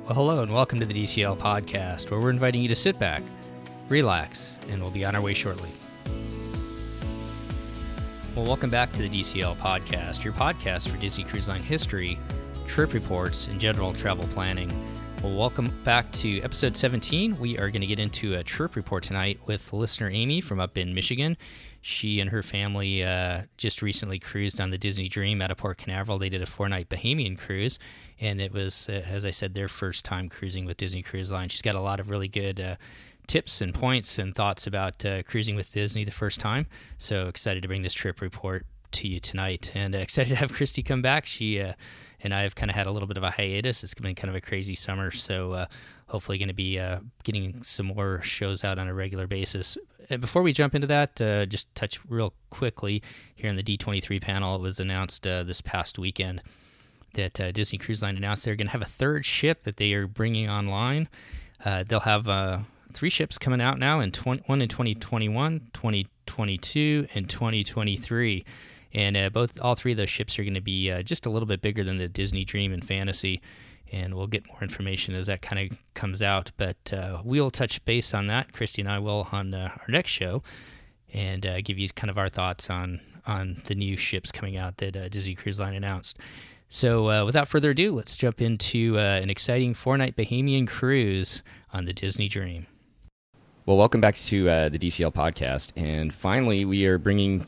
Well, hello and welcome to the DCL podcast, where we're inviting you to sit back, relax, and we'll be on our way shortly. Well, welcome back to the DCL podcast, your podcast for Disney Cruise Line history, trip reports, and general travel planning. Well, welcome back to episode 17. We are going to get into a trip report tonight with listener Amy from up in Michigan. She and her family just recently cruised on the Disney Dream out of Port Canaveral. They did a 4-night Bahamian cruise, and it was, as I said, their first time cruising with Disney Cruise Line. She's got a lot of really good tips and points and thoughts about cruising with Disney the first time. So excited to bring this trip report to you tonight, and excited to have Christy come back. She and I have kind of had a little bit of a hiatus. It's been kind of a crazy summer, so hopefully going to be getting some more shows out on a regular basis. Before we jump into that, just touch real quickly here in the D23 panel. It was announced this past weekend that Disney Cruise Line announced they're going to have a third ship that they are bringing online. They'll have 3 ships coming out now, one in 2021, 2022, and 2023. And all 3 of those ships are going to be just a little bit bigger than the Disney Dream and Fantasy. And we'll get more information as that kind of comes out. But we'll touch base on that. Christy and I will on our next show and give you kind of our thoughts on the new ships coming out that Disney Cruise Line announced. So without further ado, let's jump into an exciting 4-night Bahamian cruise on the Disney Dream. Well, welcome back to the DCL podcast, and finally we are bringing,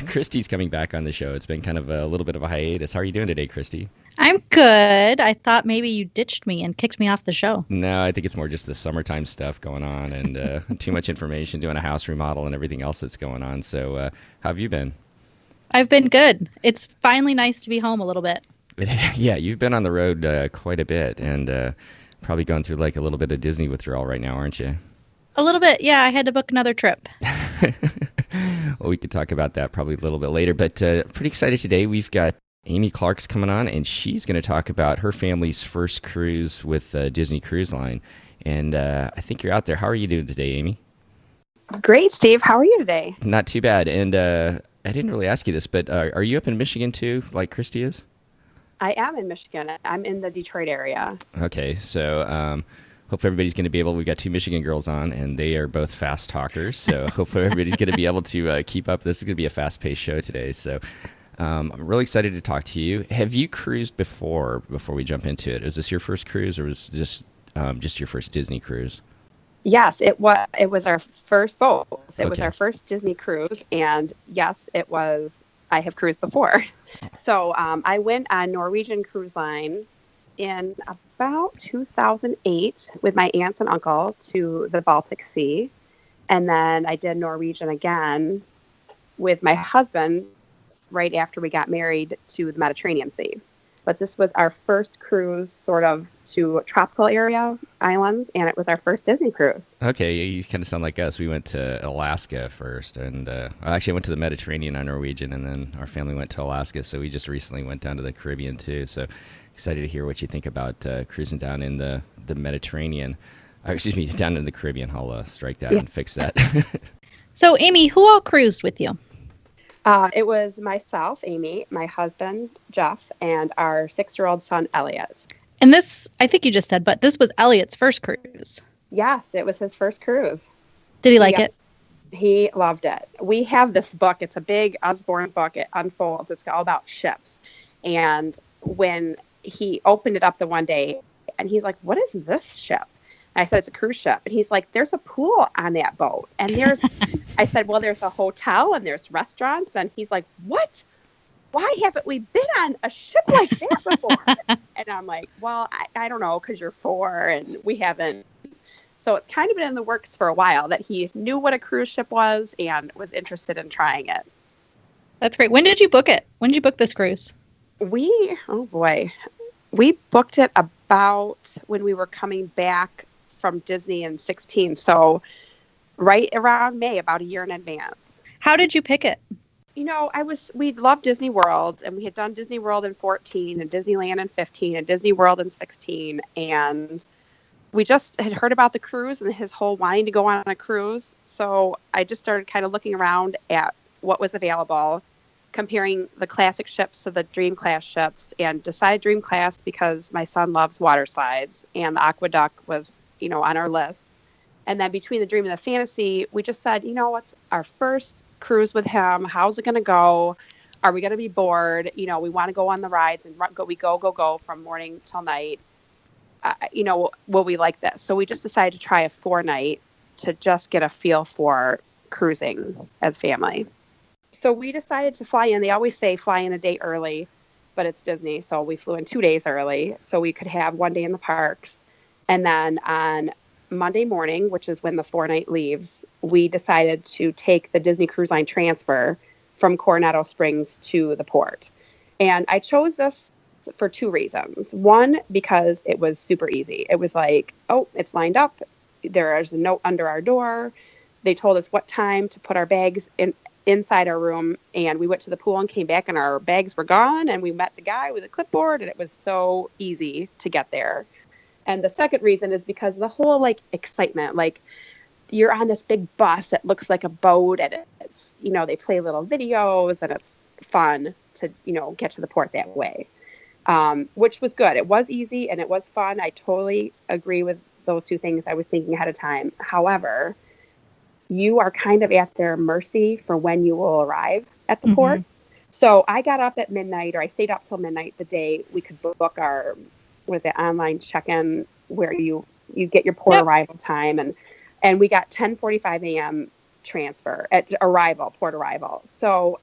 Christy's coming back on the show. It's been kind of a little bit of a hiatus. How are you doing today, Christy? I'm good. I thought maybe you ditched me and kicked me off the show. No, I think it's more just the summertime stuff going on and too much information, doing a house remodel and everything else that's going on. So how have you been? I've been good. It's finally nice to be home a little bit. Yeah, you've been on the road quite a bit and probably going through like a little bit of Disney withdrawal right now, aren't you? A little bit, yeah. I had to book another trip. Well, we could talk about that probably a little bit later, but pretty excited today. We've got Amy Clark's coming on, and she's going to talk about her family's first cruise with Disney Cruise Line. And I think you're out there. How are you doing today, Amy? Great, Steve. How are you today? Not too bad. And I didn't really ask you this, but are you up in Michigan too, like Christy is? I am in Michigan. I'm in the Detroit area. Okay, so hope everybody's going to be able, we've got 2 Michigan girls on, and they are both fast talkers, so hopefully everybody's going to be able to keep up. This is going to be a fast-paced show today, so I'm really excited to talk to you. Have you cruised before we jump into it? Is this your first cruise, or was this just your first Disney cruise? Yes, it was our first boat. It was Okay. our first Disney cruise, and yes, it was. I have cruised before. So I went on Norwegian Cruise Line in about 2008 with my aunts and uncle to the Baltic Sea. And then I did Norwegian again with my husband right after we got married to the Mediterranean Sea. But this was our first cruise sort of to tropical area islands, and it was our first Disney cruise. Okay, you kind of sound like us. We went to Alaska first, and actually I went to the Mediterranean on Norwegian, and then our family went to Alaska, so we just recently went down to the Caribbean too. So excited to hear what you think about cruising down in the Mediterranean. Down in the Caribbean. I'll strike that and fix that. So, Amy, who all cruised with you? It was myself, Amy, my husband, Jeff, and our 6-year-old son, Elliot. And this, I think you just said, but this was Elliot's first cruise. Yes, it was his first cruise. Did he like it? He loved it. We have this book. It's a big Usborne book. It unfolds. It's all about ships. And when he opened it up the one day, and he's like, "What is this ship?" I said, "It's a cruise ship." And he's like, "There's a pool on that boat." And I said, "Well, there's a hotel and there's restaurants." And he's like, "What? Why haven't we been on a ship like that before?" And I'm like, "Well, I don't know, because you're 4 and we haven't." So it's kind of been in the works for a while that he knew what a cruise ship was and was interested in trying it. That's great. When did you book it? When did you book this cruise? We booked it about when we were coming back from Disney in 2016. So right around May, about a year in advance. How did you pick it? You know, we loved Disney World, and we had done Disney World in 2014 and Disneyland in 2015 and Disney World in 2016. And we just had heard about the cruise and his whole wanting to go on a cruise. So I just started kind of looking around at what was available. comparing the classic ships to the Dream Class ships, and decided Dream Class because my son loves water slides, and the Aqueduct was, on our list. And then between the Dream and the Fantasy, we just said, what's our first cruise with him? How's it going to go? Are we going to be bored? We want to go on the rides and go from morning till night. Will we like this? So we just decided to try a 4-night to just get a feel for cruising as family. So we decided to fly in. They always say fly in a day early, but it's Disney. So we flew in 2 days early so we could have 1 day in the parks. And then on Monday morning, which is when the 4-night leaves, we decided to take the Disney Cruise Line transfer from Coronado Springs to the port. And I chose this for 2 reasons. One, because it was super easy. It was like, it's lined up. There is a note under our door. They told us what time to put our bags inside our room, and we went to the pool and came back and our bags were gone, and we met the guy with a clipboard, and it was so easy to get there. And the second reason is because the whole excitement, you're on this big bus that looks like a boat, and it's, they play little videos, and it's fun to, get to the port that way, which was good. It was easy and it was fun. I totally agree with those 2 things I was thinking ahead of time. However, you are kind of at their mercy for when you will arrive at the port. So I got up at midnight, or I stayed up till midnight the day we could book our online check-in where you get your port arrival time, and we got 10:45 a.m. transfer at port arrival. So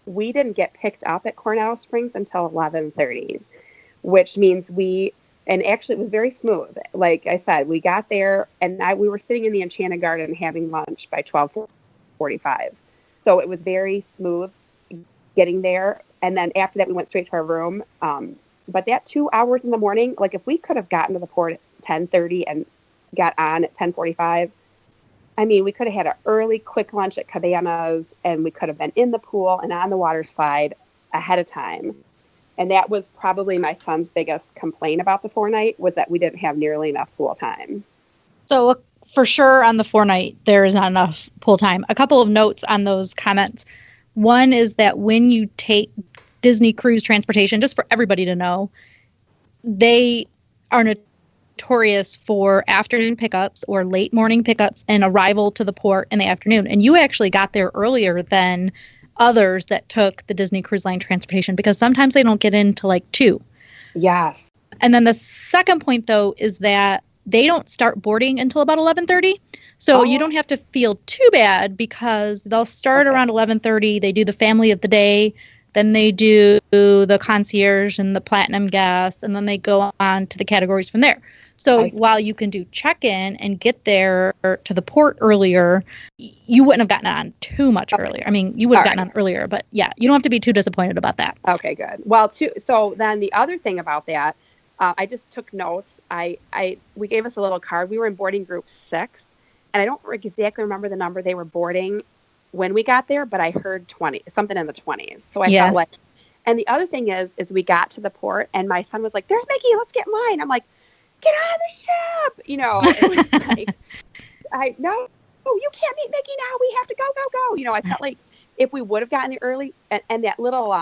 we didn't get picked up at Coronado Springs until 11:30, which means and actually it was very smooth. Like I said, we got there and we were sitting in the Enchanted Garden having lunch by 12:45. So it was very smooth getting there. And then after that, we went straight to our room. But that 2 hours in the morning, if we could have gotten to the port at 10:30 and got on at 10:45, we could have had an early, quick lunch at Cabanas, and we could have been in the pool and on the water slide ahead of time. And that was probably my son's biggest complaint about the 4-night, was that we didn't have nearly enough pool time. So for sure on the 4-night, there is not enough pool time. A couple of notes on those comments. One is that when you take Disney Cruise Transportation, just for everybody to know, they are notorious for afternoon pickups or late morning pickups and arrival to the port in the afternoon. And you actually got there earlier than others that took the Disney Cruise Line transportation, because sometimes they don't get into 2. Yes. And then the second point, though, is that they don't start boarding until about 11:30. So you don't have to feel too bad, because they'll start around 11:30. They do the family of the day. Then they do the concierge and the platinum guest, and then they go on to the categories from there. So while you can do check-in and get there to the port earlier, you wouldn't have gotten on too much earlier. You would have gotten on earlier, but yeah, you don't have to be too disappointed about that. Okay, good. Well, so then the other thing about that, I just took notes. We gave us a little card. We were in boarding group 6, and I don't exactly remember the number they were boarding when we got there, but I heard 20, something in the 20s. So I felt and the other thing is we got to the port, and my son was like, "There's Mickey, let's get in line." I'm like, "Get on the ship!" It was no, you can't meet Mickey now. We have to go. I felt like if we would have gotten there early, and that little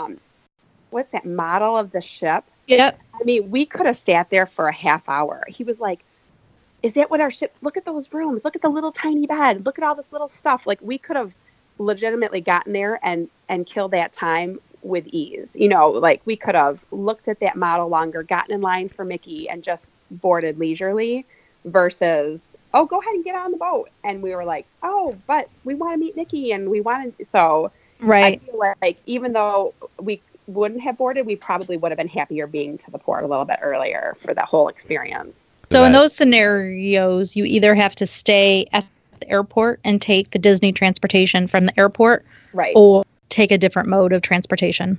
what's that model of the ship? Yep. We could have sat there for a half hour. He was like, "Is that what our ship? Look at those rooms. Look at the little tiny bed. Look at all this little stuff." We could have legitimately gotten there and killed that time with ease. We could have looked at that model longer, gotten in line for Mickey, and just boarded leisurely, versus, "Oh, go ahead and get on the boat." And we were like, "Oh, but we want to meet Mickey, and we wanted..." So right. I feel like even though we wouldn't have boarded, we probably would have been happier being to the port a little bit earlier for that whole experience. So in those scenarios, you either have to stay at the airport and take the Disney transportation from the airport, right, or take a different mode of transportation.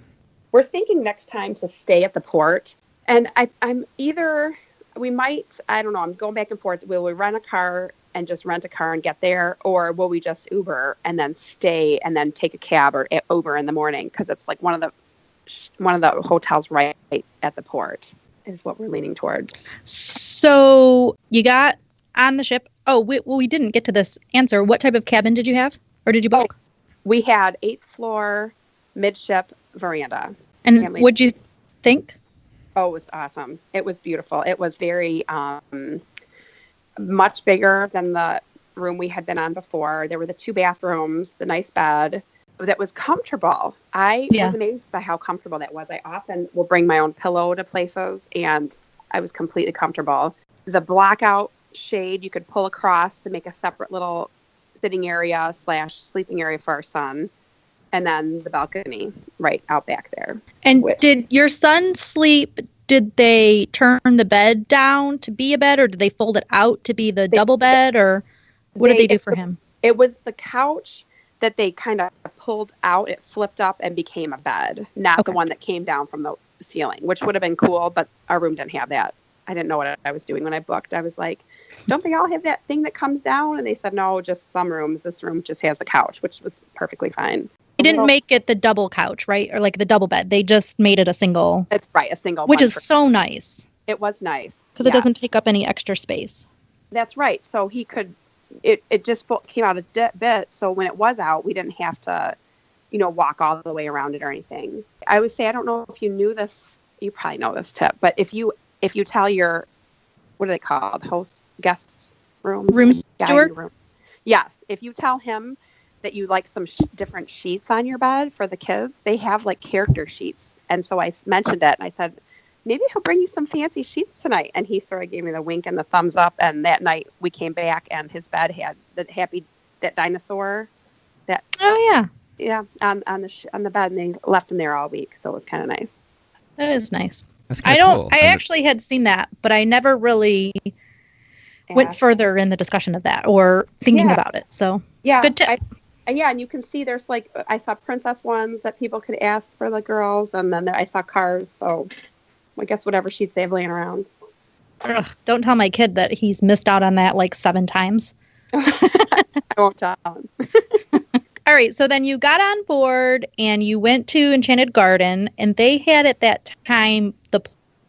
We're thinking next time to stay at the port, and I'm either, we might, I don't know, I'm going back and forth. Will we rent a car and just rent a car and get there, or will we just Uber and then stay and then take a cab or Uber in the morning, because it's one of the hotels right at the port is what we're leaning toward. So you got on the ship. Oh, we didn't get to this answer. What type of cabin did you have, or did you book? We had 8th floor midship veranda. And Family. what'd you think? Oh, it was awesome. It was beautiful. It was very much bigger than the room we had been on before. There were the 2 bathrooms, the nice bed that was comfortable. I was amazed by how comfortable that was. I often will bring my own pillow to places, and I was completely comfortable. The blackout shade you could pull across to make a separate little sitting area / sleeping area for our son. And then the balcony right out back there. And did your son sleep? Did they turn the bed down to be a bed, or did they fold it out to be the double bed, or what did they do for him? It was the couch that they kind of pulled out. It flipped up and became a bed, not the one that came down from the ceiling, which would have been cool, but our room didn't have that. I didn't know what I was doing when I booked. I was like, don't they all have that thing that comes down? And they said, no, just some rooms. This room just has the couch, which was perfectly fine. They didn't make it the double couch, right? Or like the double bed. They just made it a single. That's right, a single. Which is so nice. It was nice. Because it doesn't take up any extra space. That's right. So he could, it just came out a bit. So when it was out, we didn't have to, walk all the way around it or anything. I would say, I don't know if you knew this, you probably know this tip, but if you tell your, what are they called? Host, guest room? Room steward? Yes. If you tell him that you like some different sheets on your bed for the kids, they have like character sheets. And so I mentioned it and I said, maybe he'll bring you some fancy sheets tonight. And he sort of gave me the wink and the thumbs up. And that night we came back and his bed had that dinosaur. Oh yeah. On the bed, and they left him there all week. So it was kind of nice. That is nice. That's cool. I actually had seen that, but I never really went further in the discussion of that or thinking about it. So good tip. And you can see there's I saw princess ones that people could ask for the girls, and then I saw cars. So I guess whatever sheets they have laying around. Ugh, don't tell my kid that he's missed out on that 7 times. I won't tell him. All right, so then you got on board and you went to Enchanted Garden, and they had at that time the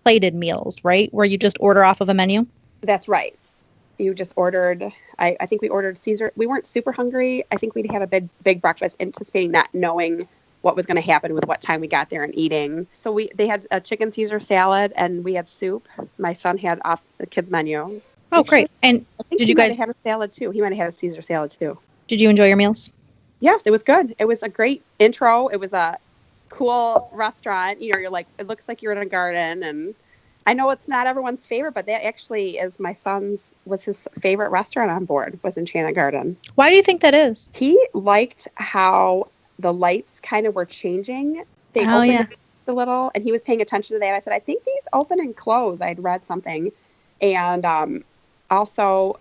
plated meals, right? Where you just order off of a menu? That's right. You just ordered, I think we ordered Caesar. We weren't super hungry. I think we'd have a big breakfast, anticipating not knowing what was going to happen with what time we got there and eating. So they had a chicken Caesar salad and we had soup. My son had off the kids menu. Oh, great. And did you guys have a salad too? He might have had a Caesar salad too. Did you enjoy your meals? Yes, it was good. It was a great intro. It was a cool restaurant. You're like, it looks like you're in a garden, and I know it's not everyone's favorite, but that actually was his favorite restaurant on board, was Enchanted Garden. Why do you think that is? He liked how the lights kind of were changing. They opened a little, and he was paying attention to that. I said, I think these open and close. I had read something. And also,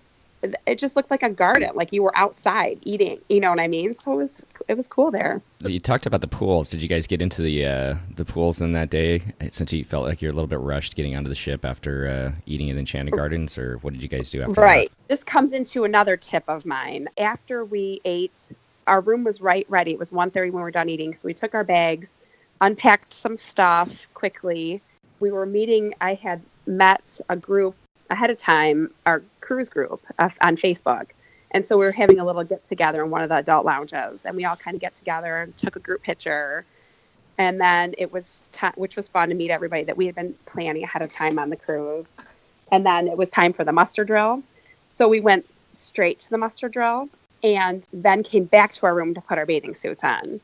it just looked like a garden, like you were outside eating, you know what I mean? So it was cool there. So you talked about the pools. Did you guys get into the pools in that day, since you felt like you're a little bit rushed getting onto the ship after eating at Enchanted Gardens, or what did you guys do after that? This comes into another tip of mine. After we ate, our room was ready. It was 1:30 when we were done eating, so we took our bags, unpacked some stuff quickly. We were meeting. I had met a group ahead of time, our cruise group on Facebook. And so we were having a little get together in one of the adult lounges, and we all kind of get together and took a group picture. And then it was which was fun to meet everybody that we had been planning ahead of time on the cruise. And then it was time for the muster drill. So we went straight to the muster drill and then came back to our room to put our bathing suits on.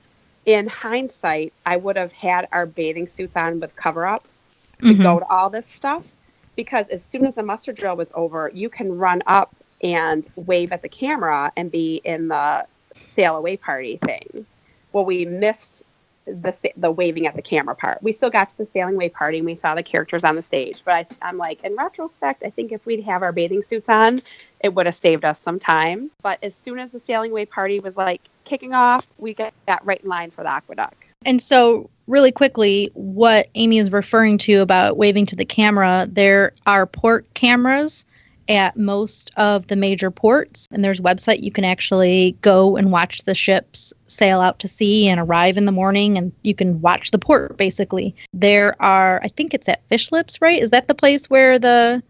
In hindsight, I would have had our bathing suits on with cover-ups to go to all this stuff. Because as soon as the muster drill was over, you can run up and wave at the camera and be in the sail away party thing. Well, we missed the waving at the camera part. We still got to the sailing away party and we saw the characters on the stage. But I'm like, in retrospect, I think if we'd have our bathing suits on, it would have saved us some time. But as soon as the sailing away party was kicking off, we got right in line for the aqueduct. And so really quickly, what Amy is referring to about waving to the camera, there are port cameras at most of the major ports. And there's a website you can actually go and watch the ships sail out to sea and arrive in the morning. And you can watch the port, basically. There are, I think it's at Fish Lips, right? Is that the place where the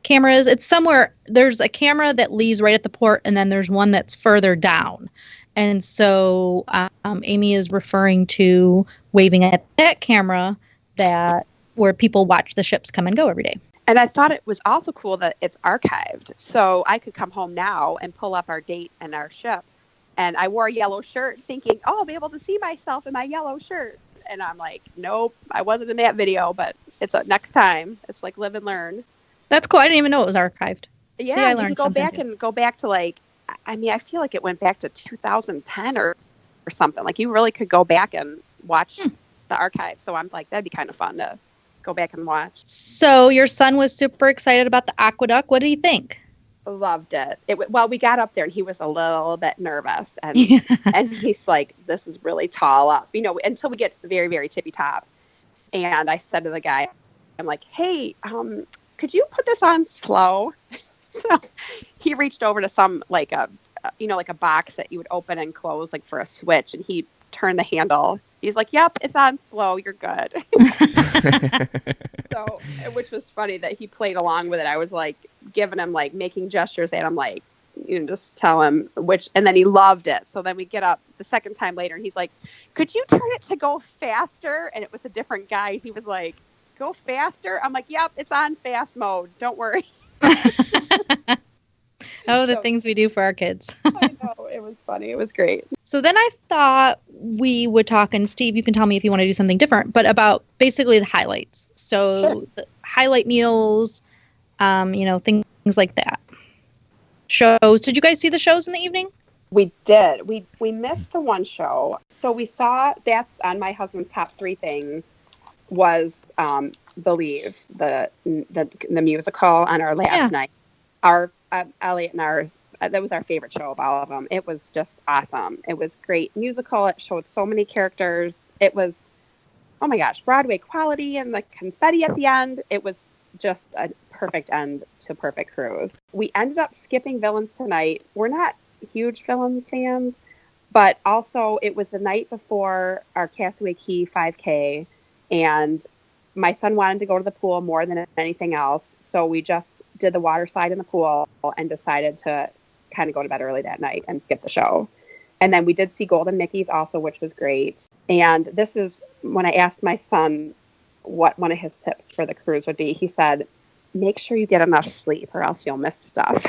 camera is? It's somewhere. There's a camera that leaves right at the port, and then there's one that's further down. And so Amy is referring to waving at that camera that where people watch the ships come and go every day. And I thought it was also cool that it's archived. So I could come home now and pull up our date and our ship. And I wore a yellow shirt thinking, oh, I'll be able to see myself in my yellow shirt. And I'm like, nope, I wasn't in that video, but it's next time. It's like live and learn. That's cool. I didn't even know it was archived. Yeah, See, I you learned can go something back to like, I mean, I feel like it went back to 2010 or something. Like you really could go back and watch the archive. So I'm like, that'd be kind of fun to go back and watch. So your son was super excited about the aqueduct. What did he think? Loved it. Well, we got up there and he was a little bit nervous, and and he's like, "This is really tall up," until we get to the very, very tippy top. And I said to the guy, "I'm like, hey, could you put this on slow?" So he reached over to some like a box that you would open and close like for a switch, and he turned the handle. He's like, "Yep, it's on slow. You're good." So, which was funny that he played along with it. I was like giving him like making gestures, and I'm like, just tell him which, and then he loved it. So then we get up the second time later, and he's like, "Could you turn it to go faster?" And it was a different guy. He was like, "Go faster." I'm like, "Yep, it's on fast mode. Don't worry." Oh, the things we do for our kids. I know. It was funny. It was great. So then I thought we would talk, and Steve, you can tell me if you want to do something different, but about basically the highlights. So Sure. The highlight meals, things like that. Shows. Did you guys see the shows in the evening? We did. We missed the one show. So we saw, that's on my husband's top 3 things, was Believe, the musical on our last night. Our Elliot and ours, that was our favorite show of all of them. It was just awesome. It was great musical. It showed so many characters. It was, oh my gosh, Broadway quality and the confetti at the end. It was just a perfect end to Perfect Cruise. We ended up skipping Villains tonight. We're not huge Villains fans, but also it was the night before our Castaway Cay 5K, and my son wanted to go to the pool more than anything else. So we just did the water slide in the pool and decided to kind of go to bed early that night and skip the show. And then we did see Golden Mickey's also, which was great. And this is when I asked my son what one of his tips for the cruise would be. He said, make sure you get enough sleep or else you'll miss stuff.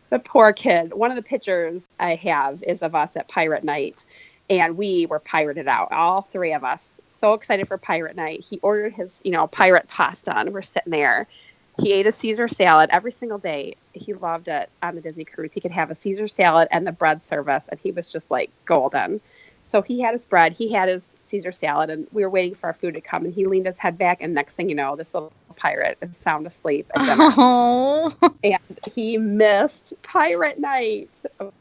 The poor kid. One of the pictures I have is of us at Pirate Night, and we were pirated out, all 3 of us. So excited for Pirate Night. He ordered his, pirate pasta, and we're sitting there. He ate a Caesar salad every single day. He loved it on the Disney cruise. He could have a Caesar salad and the bread service, and he was just like golden. So he had his bread, he had his Caesar salad, and we were waiting for our food to come, and he leaned his head back, and next thing you know, this little pirate is sound asleep at dinner. Oh. And he missed Pirate Night.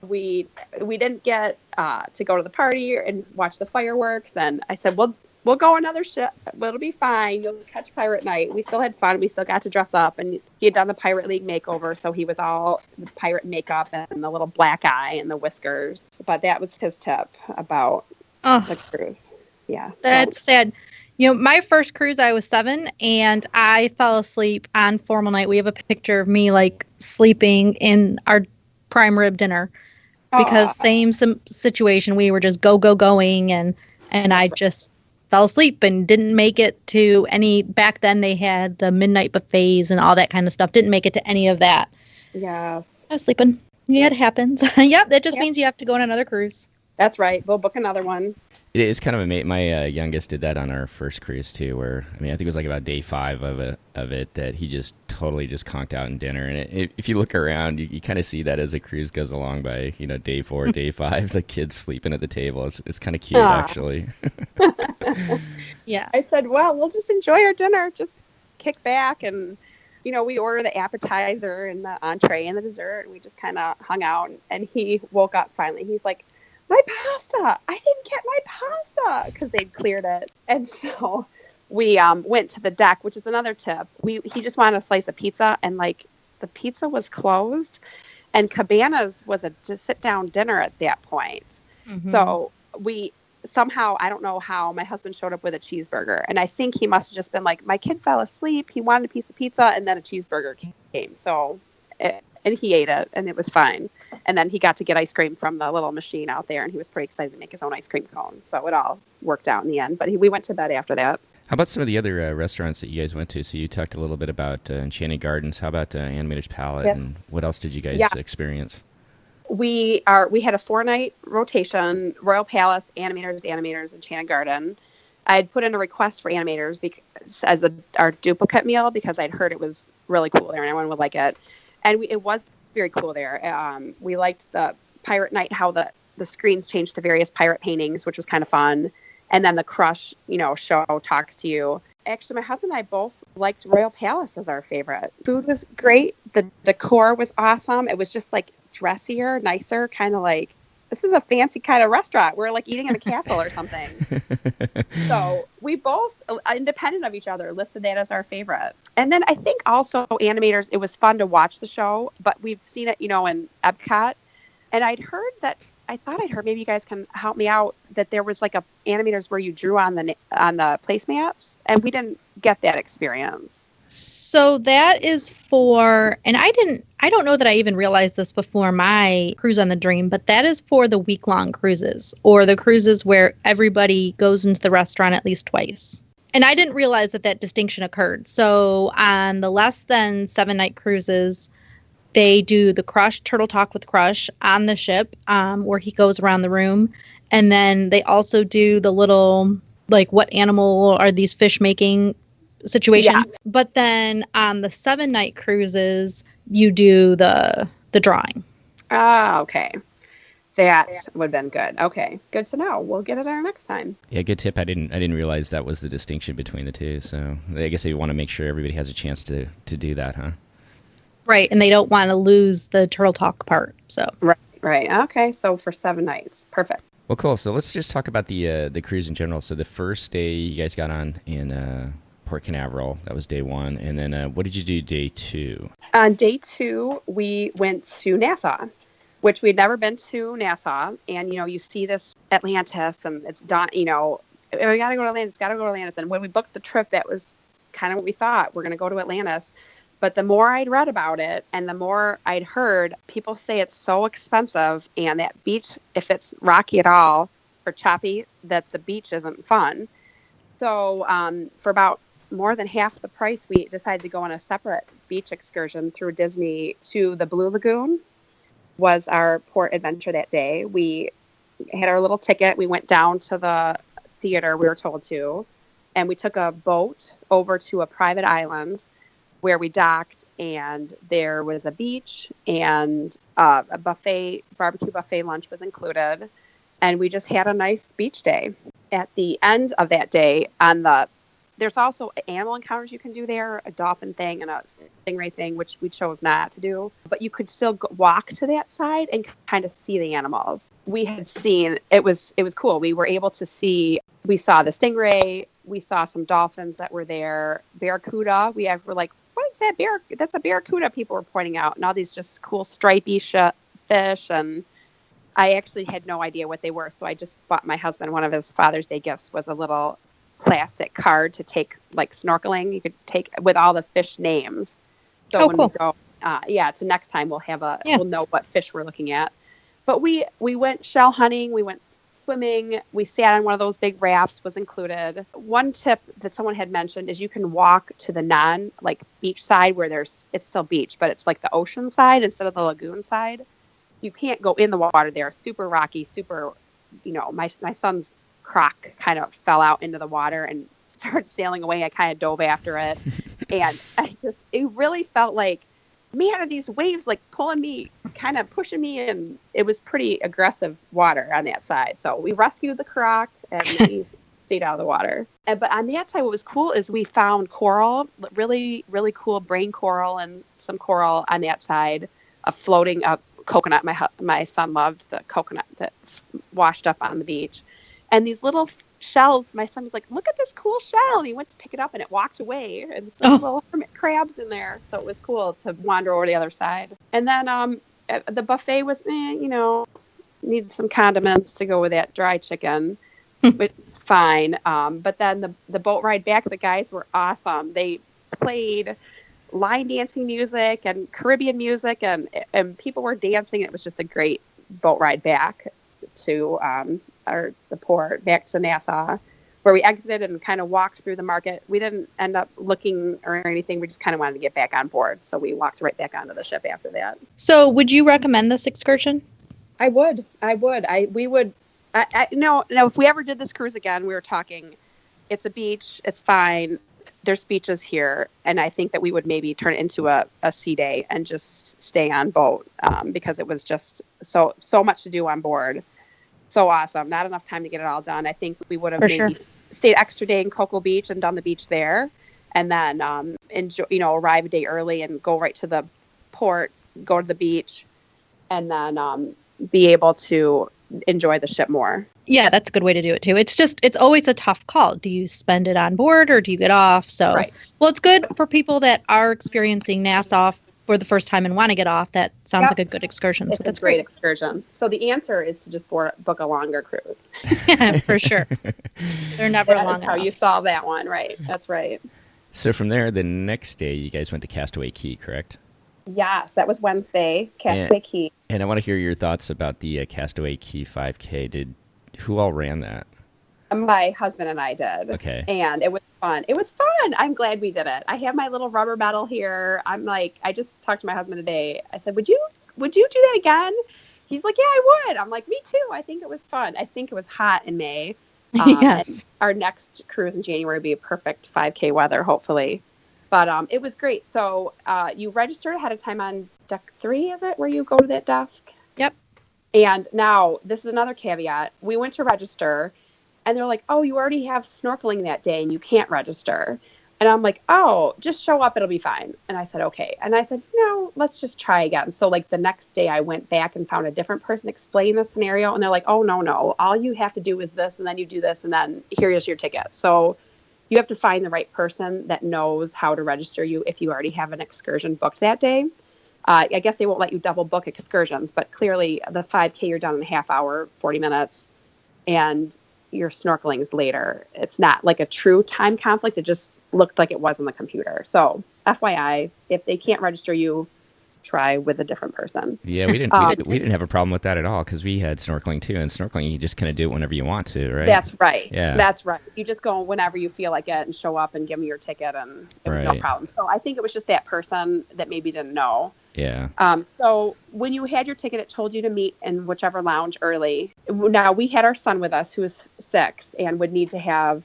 We didn't get to go to the party and watch the fireworks, and I said, we'll go another ship. It'll be fine. You'll catch Pirate Night. We still had fun. We still got to dress up. And he had done the Pirate League makeover, so he was all the pirate makeup and the little black eye and the whiskers. But that was his tip about the cruise. Yeah. That's sad. My first cruise, I was 7, and I fell asleep on formal night. We have a picture of me, sleeping in our prime rib dinner. Because same situation. We were just going, and I just fell asleep and didn't make it to any. Back then they had the midnight buffets and all that kind of stuff. Didn't make it to any of that. Yes. I was sleeping. Yeah, it happens. Yep, that just means you have to go on another cruise. That's right. We'll book another one. It is kind of amazing. My youngest did that on our first cruise too, where I think it was like about day 5 of it that he just totally just conked out in dinner. And if you look around, you kind of see that as the cruise goes along by day 4, day 5, the kids sleeping at the table. It's kind of cute actually. Yeah. I said, well, we'll just enjoy our dinner, just kick back, and we order the appetizer and the entree and the dessert, and we just kind of hung out. And he woke up finally. He's like, my pasta! I didn't get my pasta, because they'd cleared it. And so we went to the deck, which is another tip. He just wanted a slice of pizza, and the pizza was closed, and Cabanas was a sit-down dinner at that point. Mm-hmm. So we somehow, I don't know how, my husband showed up with a cheeseburger, and I think he must have just been like, my kid fell asleep, he wanted a piece of pizza, and then a cheeseburger came. So and he ate it, and it was fine. And then he got to get ice cream from the little machine out there, and he was pretty excited to make his own ice cream cone. So it all worked out in the end. But we went to bed after that. How about some of the other restaurants that you guys went to? So you talked a little bit about Enchanted Gardens. How about Animator's Palette? Yes. And what else did you guys experience? We had a 4-night rotation: Royal Palace, Animators, Enchanted Garden. I had put in a request for Animators as our duplicate meal because I'd heard it was really cool there and everyone would like it. And it was very cool there. We liked the Pirate Night, how the screens changed to various pirate paintings, which was kind of fun. And then the Crush, show talks to you. Actually, my husband and I both liked Royal Palace as our favorite. Food was great. The decor was awesome. It was just like dressier, nicer, kind of like, this is a fancy kind of restaurant. We're like eating in a castle or something. So we both, independent of each other, listed that as our favorite. And then I think also Animators, it was fun to watch the show, but we've seen it, in Epcot. And I thought I'd heard, maybe you guys can help me out, that there was like a Animators where you drew on the placemats, and we didn't get that experience. So that is for, and I don't know that I even realized this before my cruise on the Dream, but that is for the week-long cruises, or the cruises where everybody goes into the restaurant at least twice. And I didn't realize that distinction occurred. So on the less than 7-night cruises, they do the Crush, Turtle Talk with Crush on the ship, where he goes around the room. And then they also do the little, like, what animal are these fish making situation. Yeah. But then on the 7-night cruises, you do the drawing. Ah, okay. That would have been good. Okay, good to know. We'll get it our next time. Yeah, good tip. I didn't realize that was the distinction between the two. So I guess they want to make sure everybody has a chance to do that, huh? Right, and they don't want to lose the Turtle Talk part. So right. Okay, so for 7 nights, perfect. Well, cool. So let's just talk about the cruise in general. So the first day you guys got on in Port Canaveral, that was day 1, and then what did you do day 2? On day 2, we went to Nassau, which we'd never been to Nassau, and you see this Atlantis, and it's done. We gotta go to Atlantis. And when we booked the trip, that was kind of what we thought. We're gonna go to Atlantis. But the more I'd read about it and the more I'd heard, people say it's so expensive, and that beach, if it's rocky at all or choppy, that the beach isn't fun. So for about more than half the price, we decided to go on a separate beach excursion through Disney to the Blue Lagoon. Was our port adventure that day. We had our little ticket. We went down to the theater, we were told to, and we took a boat over to a private island where we docked, and there was a beach, and a barbecue buffet lunch was included, and we just had a nice beach day. At the end of that day, there's also animal encounters you can do there, a dolphin thing and a stingray thing, which we chose not to do. But you could still walk to that side and kind of see the animals. We had seen, it was cool. We saw the stingray. We saw some dolphins that were there. Barracuda. We're like, what is that bear? That's a barracuda, people were pointing out. And all these just cool stripy fish. And I actually had no idea what they were. So I just bought my husband, one of his Father's Day gifts was a little plastic card to take, like snorkeling. You could take with all the fish names. So when we go, so next time we'll know what fish we're looking at. But we went shell hunting. We went swimming. We sat on one of those big rafts, was included. One tip that someone had mentioned is you can walk to the beach side where it's still beach, but it's like the ocean side instead of the lagoon side. You can't go in the water there. Super rocky, super, my son's croc kind of fell out into the water and started sailing away. I kind of dove after it. And it really felt like, man, are these waves like pulling me, kind of pushing me, and it was pretty aggressive water on that side. So we rescued the croc and we stayed out of the water. But on that side, what was cool is we found coral, really, really cool brain coral and some coral on that side, a floating coconut. My son loved the coconut that washed up on the beach. And these little shells, my son was like, look at this cool shell. And he went to pick it up and it walked away. And some little hermit crabs in there. So it was cool to wander over the other side. And then the buffet was, needs some condiments to go with that dry chicken, which is fine. But then the boat ride back, the guys were awesome. They played line dancing music and Caribbean music, and people were dancing. It was just a great boat ride back to the port, back to Nassau, where we exited and kind of walked through the market. We didn't end up looking or anything. We just kind of wanted to get back on board. So we walked right back onto the ship after that. So would you recommend this excursion? I would. We would. No, if we ever did this cruise again, we were talking, it's a beach. It's fine. There's beaches here. And I think that we would maybe turn it into a sea day and just stay on boat because it was just so much to do on board. So awesome. Not enough time to get it all done. I think we would have stayed extra day in Cocoa Beach and done the beach there, and then arrive a day early and go right to the port, go to the beach, and then be able to enjoy the ship more. Yeah, that's a good way to do it too. It's always a tough call. Do you spend it on board or do you get off? So, right. Well, it's good for people that are experiencing Nassau for the first time and want to get off. That sounds like a good excursion. It's a great excursion. So the answer is to just book a longer cruise. Yeah, for sure. They're never long enough. That's how you solve that one, right? That's right. So from there, the next day, you guys went to Castaway Cay, correct? Yes, that was Wednesday, Castaway Cay. And I want to hear your thoughts about the Castaway Cay 5K. Who all ran that? My husband and I did. Okay. And it was fun. I'm glad we did it. I have my little rubber medal here. I'm like, I just talked to my husband today. I said, would you do that again? He's like, yeah, I would. I'm like, me too. I think it was fun. I think it was hot in May. Yes. Our next cruise in January will be a perfect 5K weather, hopefully. But it was great. So you registered ahead of time on deck 3, is it, where you go to that desk? Yep. And now, this is another caveat. We went to register, and they're like, oh, you already have snorkeling that day, and you can't register. And I'm like, oh, just show up. It'll be fine. And I said, okay. And I said, no, let's just try again. So, like, the next day, I went back and found a different person explaining the scenario. And they're like, oh, no. All you have to do is this, and then you do this, and then here's your ticket. So you have to find the right person that knows how to register you if you already have an excursion booked that day. I guess they won't let you double book excursions, but clearly the 5K, you're done in a half hour, 40 minutes, and your snorkeling is later. It's not like a true time conflict. It just looked like it was on the computer. So FYI, if they can't register you, try with a different person. Yeah, we didn't have a problem with that at all because we had snorkeling too, and snorkeling you just kind of do it whenever you want to, right? That's right. Yeah, that's right. You just go whenever you feel like it and show up and give them your ticket, and it was no problem. So I think it was just that person that maybe didn't know. Yeah. So when you had your ticket, it told you to meet in whichever lounge early. Now, we had our son with us who was 6 and would need to have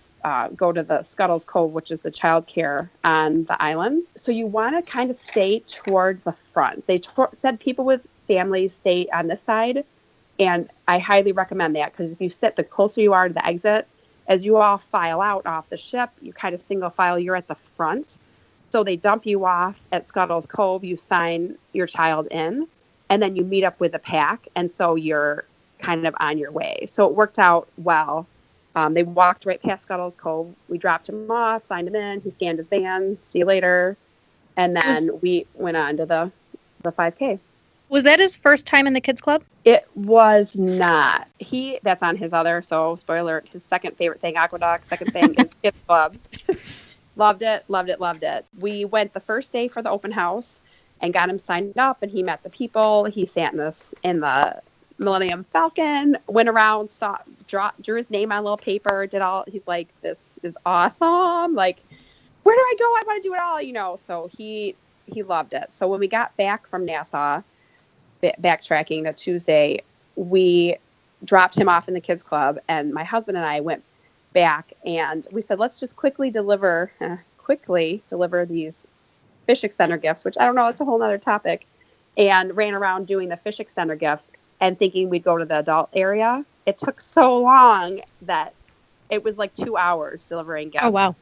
go to the Scuttles Cove, which is the child care on the islands. So you want to kind of stay towards the front. They said people with families stay on this side. And I highly recommend that because if you sit, the closer you are to the exit, as you all file out off the ship, you kind of single file, you're at the front. So they dump you off at Scuttles Cove, you sign your child in, and then you meet up with a pack. And so you're kind of on your way. So it worked out well. They walked right past Scuttles Cove. We dropped him off, signed him in. He scanned his band. See you later. And then we went on to the 5K. Was that his first time in the kids club? It was not. That's on his other, so spoiler alert, his second favorite thing, Aqueduct, second thing is kids club. Loved it. We went the first day for the open house and got him signed up, and he met the people. He sat in the Millennium Falcon, went around, drew his name on a little paper, he's like, this is awesome. Like, where do I go? I want to do it all, So he loved it. So when we got back from Nassau, backtracking to Tuesday, we dropped him off in the kids club, and my husband and I went back and we said, let's just quickly deliver these fish extender gifts, which I don't know, it's a whole nother topic, and ran around doing the fish extender gifts and thinking we'd go to the adult area. It took so long that it was like 2 hours delivering gifts. Oh, wow.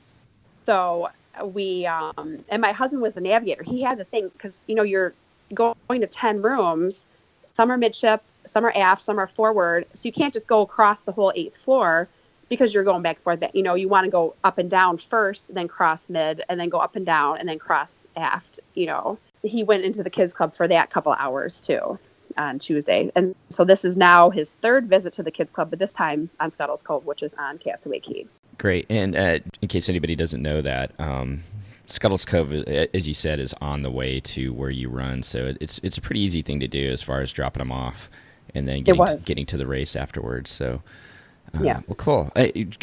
So we, and my husband was the navigator. He had the thing, because, you're going to 10 rooms, some are midship, some are aft, some are forward. So you can't just go across the whole 8th floor because you're going back and forth. You want to go up and down first, then cross mid, and then go up and down, and then cross aft. He went into the kids club for that couple hours too on Tuesday. And so this is now his 3rd visit to the kids club, but this time on Scuttles Cove, which is on Castaway Cay. Great. And in case anybody doesn't know that, Scuttles Cove, as you said, is on the way to where you run, so it's a pretty easy thing to do as far as dropping them off and then getting to the race afterwards. So, yeah, well, cool.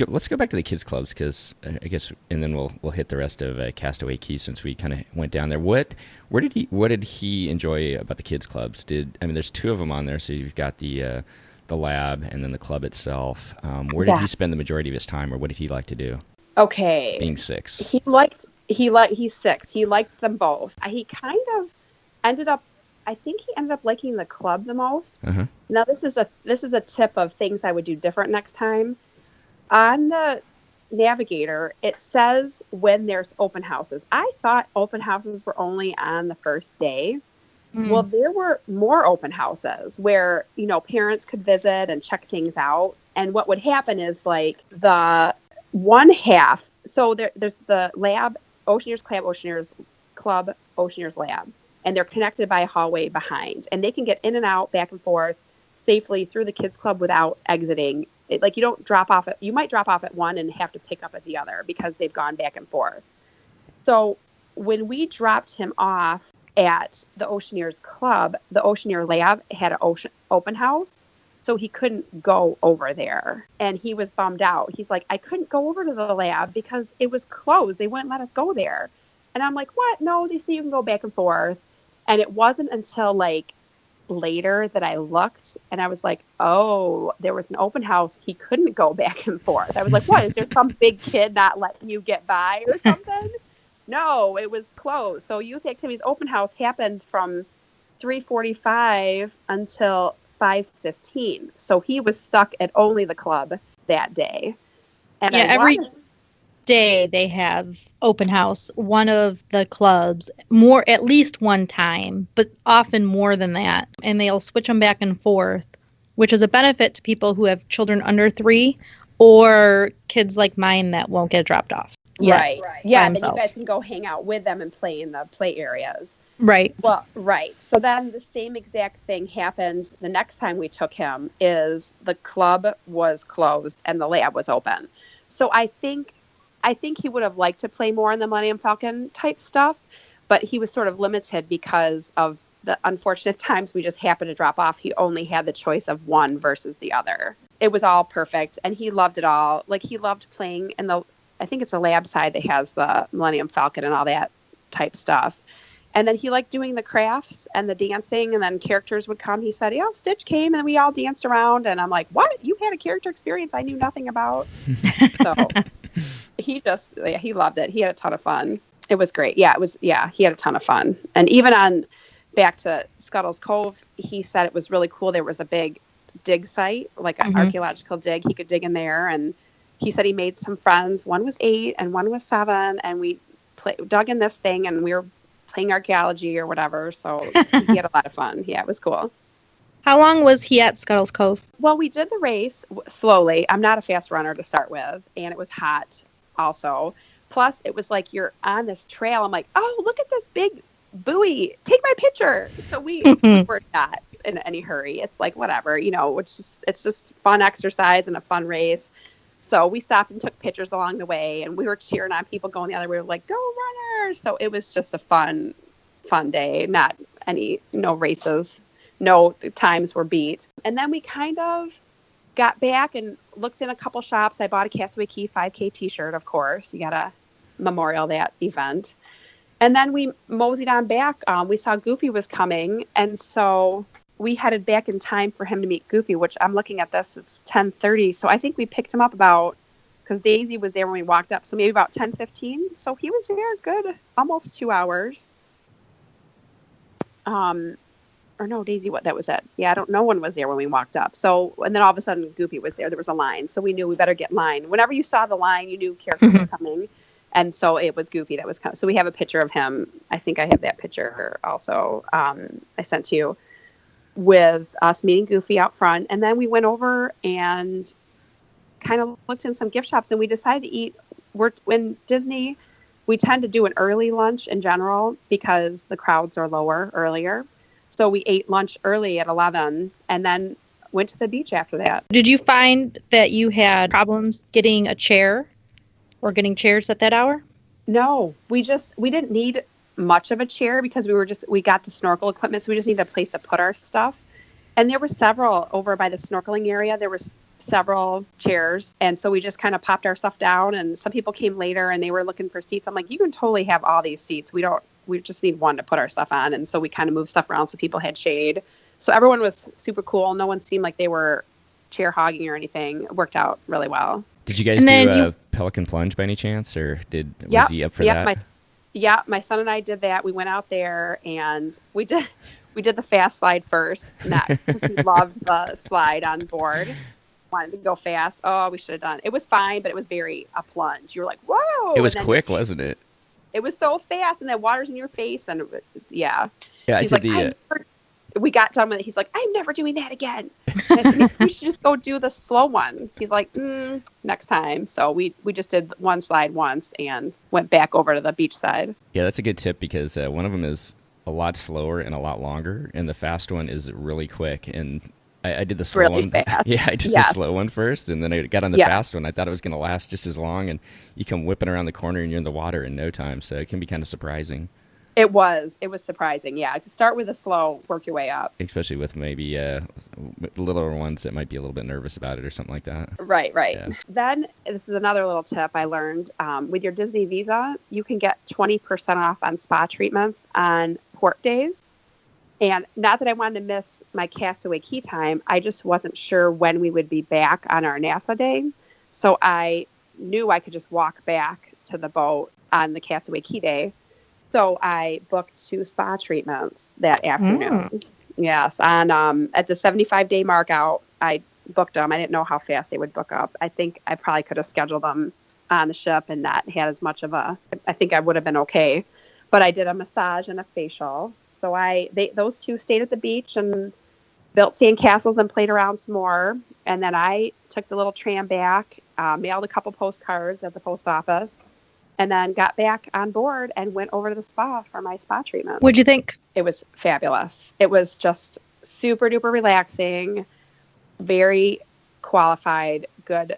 Let's go back to the kids clubs because I guess, and then we'll hit the rest of Castaway Cay since we kind of went down there. What did he enjoy about the kids clubs? There's two of them on there, so you've got the lab and then the club itself. Where did he spend the majority of his time, or what did he like to do? Okay, being 6, he's 6. He liked them both. He kind of ended up liking the club the most. Uh-huh. Now this is a tip of things I would do different next time. On the Navigator, it says when there's open houses. I thought open houses were only on the first day. Well, there were more open houses where, parents could visit and check things out. And what would happen is like the one half. So there's the lab, Oceaneers Club, Oceaneers Lab, and they're connected by a hallway behind, and they can get in and out, back and forth safely through the kids club without exiting. You don't drop off you might drop off at one and have to pick up at the other because they've gone back and forth. So when we dropped him off at the Oceaneers Club, the Oceaneer Lab had an open house, so he couldn't go over there. And he was bummed out. He's like, I couldn't go over to the lab because it was closed. They wouldn't let us go there. And I'm like, what? No, they say you can go back and forth. And it wasn't until like later that I looked and I was like, oh, there was an open house. He couldn't go back and forth. I was like, what? Is there some big kid not letting you get by or something? No, it was closed. So Youth Activities open house happened from 3:45 until 5:15. So he was stuck at only the club that day. And every day they have open house, one of the clubs, at least one time, but often more than that. And they'll switch them back and forth, which is a benefit to people who have children under 3 or kids like mine that won't get dropped off. Right. Yeah, and then you guys can go hang out with them and play in the play areas. Right. Well, right. So then the same exact thing happened the next time we took him. Is the club was closed and the lab was open. So I think he would have liked to play more in the Millennium Falcon type stuff, but he was sort of limited because of the unfortunate times we just happened to drop off. He only had the choice of one versus the other. It was all perfect, and he loved it all. Like, he loved playing in I think it's the lab side that has the Millennium Falcon and all that type stuff. And then he liked doing the crafts and the dancing, and then characters would come. He said, Stitch came, and we all danced around. And I'm like, what? You had a character experience I knew nothing about? So he loved it. He had a ton of fun. It was great. He had a ton of fun. And even back to Scuttles Cove, he said it was really cool. There was a big dig site, like an archaeological dig. He could dig in there, and he said he made some friends. One was 8 and one was 7, and we dug in this thing, and we were playing archaeology or whatever. So he had a lot of fun. Yeah, it was cool. How long was he at Scuttles Cove? Well, we did the race slowly. I'm not a fast runner to start with, and it was hot also. Plus, it was like you're on this trail. I'm like, oh, look at this big buoy. Take my picture. So we were not in any hurry. It's like, whatever, it's just fun exercise and a fun race. So we stopped and took pictures along the way, and we were cheering on people going the other way. We were like, go runners. So it was just a fun day. No races, no times were beat. And then we kind of got back and looked in a couple shops. I bought a Castaway Cay 5K t-shirt, of course. You got to memorial that event. And then we moseyed on back. We saw Goofy was coming, and so we headed back in time for him to meet Goofy, which I'm looking at this, it's 10:30. So I think we picked him up because Daisy was there when we walked up, so maybe about 10:15. So he was there good, almost 2 hours. Or no, Daisy, that was it. Yeah, no one was there when we walked up. So, and then all of a sudden Goofy was there. There was a line. So we knew we better get in line. Whenever you saw the line, you knew character was coming. And so it was Goofy that was coming. So we have a picture of him. I think I have that picture also I sent to you, with us meeting Goofy out front. And then we went over and kind of looked in some gift shops, and we decided to eat. In Disney, we tend to do an early lunch in general because the crowds are lower earlier. So we ate lunch early at 11 and then went to the beach after that. Did you find that you had problems getting a chair or getting chairs at that hour? No, we didn't need much of a chair because we got the snorkel equipment, so we just needed a place to put our stuff. And there were several over by the snorkeling area. There was several chairs, and so we just kind of popped our stuff down, and some people came later and they were looking for seats. I'm like, you can totally have all these seats. We just need one to put our stuff on. And so we kind of moved stuff around so people had shade. So everyone was super cool. No one seemed like they were chair hogging or anything. It worked out really well. Did you guys do a Pelican plunge by any chance, or was he up for that? My son and I did that. We went out there and we did the fast slide first, because we loved the slide on board. Wanted to go fast. Oh, we should have done it. It was fine, but it was very a plunge. You were like, whoa! It was quick, wasn't it? It was so fast, and the water's in your face, and yeah. Yeah, he's like, we got done with it. He's like, I'm never doing that again. And I said, maybe we should just go do the slow one. He's like, next time. So we just did one slide once and went back over to the beach side. Yeah, that's a good tip, because one of them is a lot slower and a lot longer, and the fast one is really quick. And I did the slow one. Fast. Yeah, I did the slow one first, and then I got on the fast one. I thought it was going to last just as long, and you come whipping around the corner and you're in the water in no time. So it can be kind of surprising. It was surprising. Yeah, start with a slow, work your way up. Especially with maybe littler ones that might be a little bit nervous about it or something like that. Right. Yeah. Then this is another little tip I learned. With your Disney Visa, you can get 20% off on spa treatments on port days. And not that I wanted to miss my Castaway Cay time, I just wasn't sure when we would be back on our Nassau day. So I knew I could just walk back to the boat on the Castaway Cay day. So I booked 2 spa treatments that afternoon. Yes. And at the 75-day mark out, I booked them. I didn't know how fast they would book up. I think I probably could have scheduled them on the ship and not had as much of I think I would have been okay. But I did a massage and a facial. So those 2 stayed at the beach and built sandcastles and played around some more. And then I took the little tram back, mailed a couple postcards at the post office, and then got back on board and went over to the spa for my spa treatment. What'd you think? It was fabulous. It was just super duper relaxing, very qualified, good,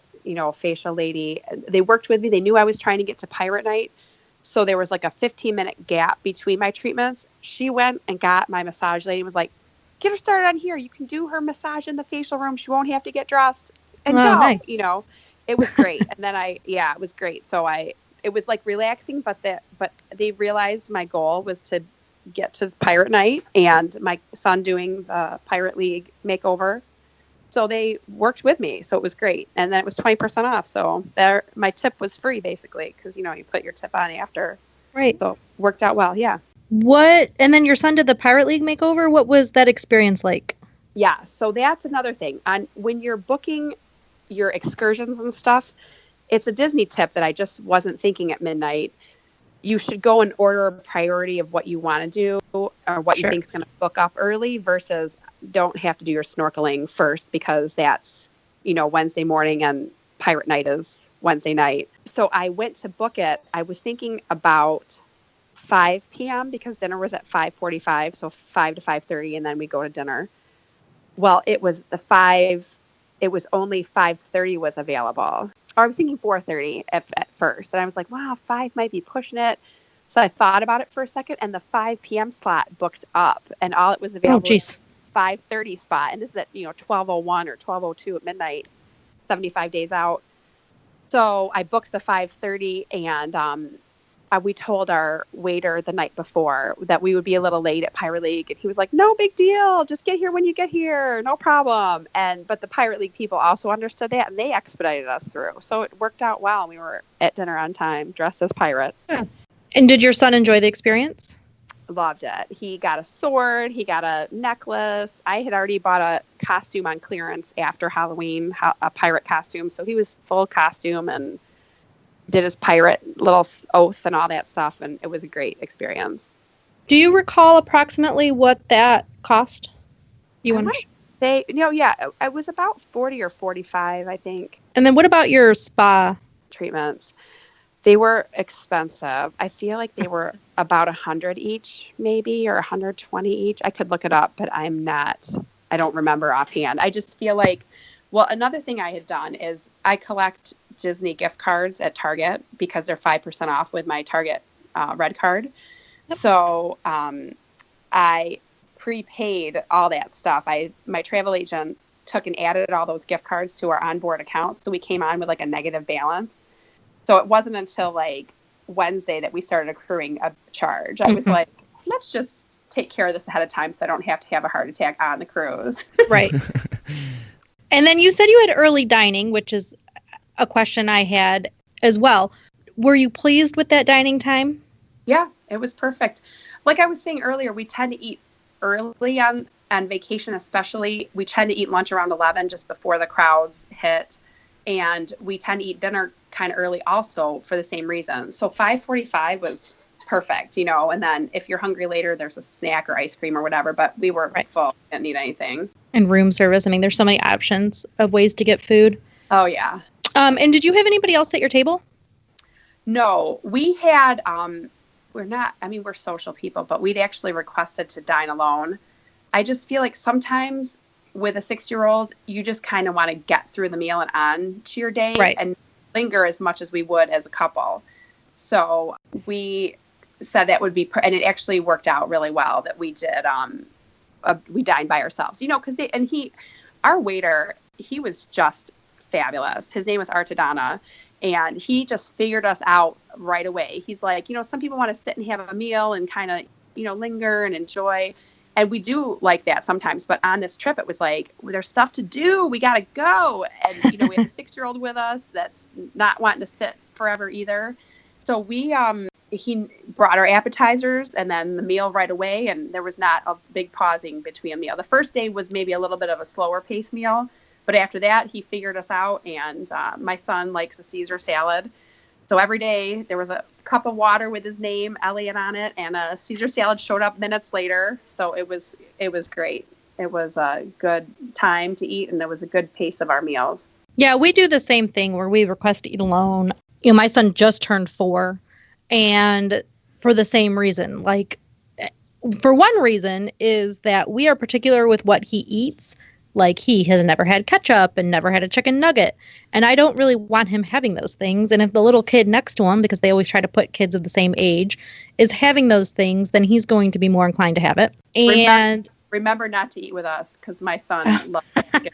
facial lady. They worked with me. They knew I was trying to get to Pirate Night. So there was like a 15-minute gap between my treatments. She went and got my massage lady and was like, get her started on here. You can do her massage in the facial room. She won't have to get dressed. And nice. It was great. And then it was great. So it was like relaxing, but they realized my goal was to get to Pirate Night and my son doing the Pirate League makeover. So they worked with me. So it was great. And then it was 20% off. So my tip was free basically, because, you put your tip on after. Right. So it worked out well. Yeah. And then your son did the Pirate League makeover. What was that experience like? Yeah. So that's another thing. When you're booking your excursions and stuff, it's a Disney tip that I just wasn't thinking at midnight. You should go in order of priority of what you want to do or what you think is going to book up early versus don't have to do your snorkeling first because that's, Wednesday morning and Pirate Night is Wednesday night. So I went to book it. I was thinking about 5 p.m. because dinner was at 5:45, so 5 to 5:30, and then we go to dinner. Well, it was only 5:30 was available. Or I was thinking 4:30 at first. And I was like, wow, 5 might be pushing it. So I thought about it for a second, and the 5 p.m. slot booked up, and all it was available was 5:30 spot. And this is at 12:01 or 12:02 at midnight, 75 days out. So I booked the 5:30, and we told our waiter the night before that we would be a little late at Pirate League, and he was like, no big deal, just get here when you get here, no problem. But the Pirate League people also understood that, and they expedited us through, so it worked out well. We were at dinner on time, dressed as pirates. Yeah. And did your son enjoy the experience? Loved it. He got a sword, he got a necklace. I had already bought a costume on clearance after Halloween, a pirate costume, so he was full costume and did his pirate little oath and all that stuff, and it was a great experience. Do you recall approximately what that cost? You want to say? Yeah, it was about 40 or 45, I think. And then what about your spa treatments? They were expensive. I feel like they were about 100 each, maybe, or 120 each. I could look it up, but I don't remember offhand. I just feel like, well, another thing I had done is I collect Disney gift cards at Target because they're 5% off with my Target Red card. Yep. So I prepaid all that stuff. My travel agent took and added all those gift cards to our onboard account. So we came on with like a negative balance. So it wasn't until like Wednesday that we started accruing a charge. I was like, let's just take care of this ahead of time so I don't have to have a heart attack on the cruise. Right. And then you said you had early dining, which is a question I had as well. Were you pleased with that dining time? Yeah, it was perfect. Like I was saying earlier, we tend to eat early on vacation, especially. We tend to eat lunch around 11 just before the crowds hit. And we tend to eat dinner kind of early also for the same reason. So 5:45 was perfect, and then if you're hungry later, there's a snack or ice cream or whatever, but we were full, didn't need anything. And room service. I mean, there's so many options of ways to get food. Oh, yeah. And did you have anybody else at your table? No, we had, we're social people, but we'd actually requested to dine alone. I just feel like sometimes with a 6-year-old, you just kind of want to get through the meal and on to your day and linger as much as we would as a couple. So we said that would be, and it actually worked out really well that we did, we dined by ourselves, because our waiter, he was just fabulous. His name was Artadana, and he just figured us out right away. He's like, some people want to sit and have a meal and kind of, linger and enjoy. And we do like that sometimes. But on this trip, it was like, well, there's stuff to do. We got to go. And, we have a 6-year-old with us that's not wanting to sit forever either. So he brought our appetizers and then the meal right away. And there was not a big pausing between a meal. The first day was maybe a little bit of a slower paced meal. But after that, he figured us out. And my son likes a Caesar salad. So every day there was a cup of water with his name, Elliot, on it. And a Caesar salad showed up minutes later. So it was great. It was a good time to eat. And there was a good pace of our meals. Yeah, we do the same thing where we request to eat alone. My son just turned 4, and for the same reason, like for one reason is that we are particular with what he eats. Like he has never had ketchup and never had a chicken nugget. And I don't really want him having those things. And if the little kid next to him, because they always try to put kids of the same age, is having those things, then he's going to be more inclined to have it. And remember not to eat with us because my son loves to get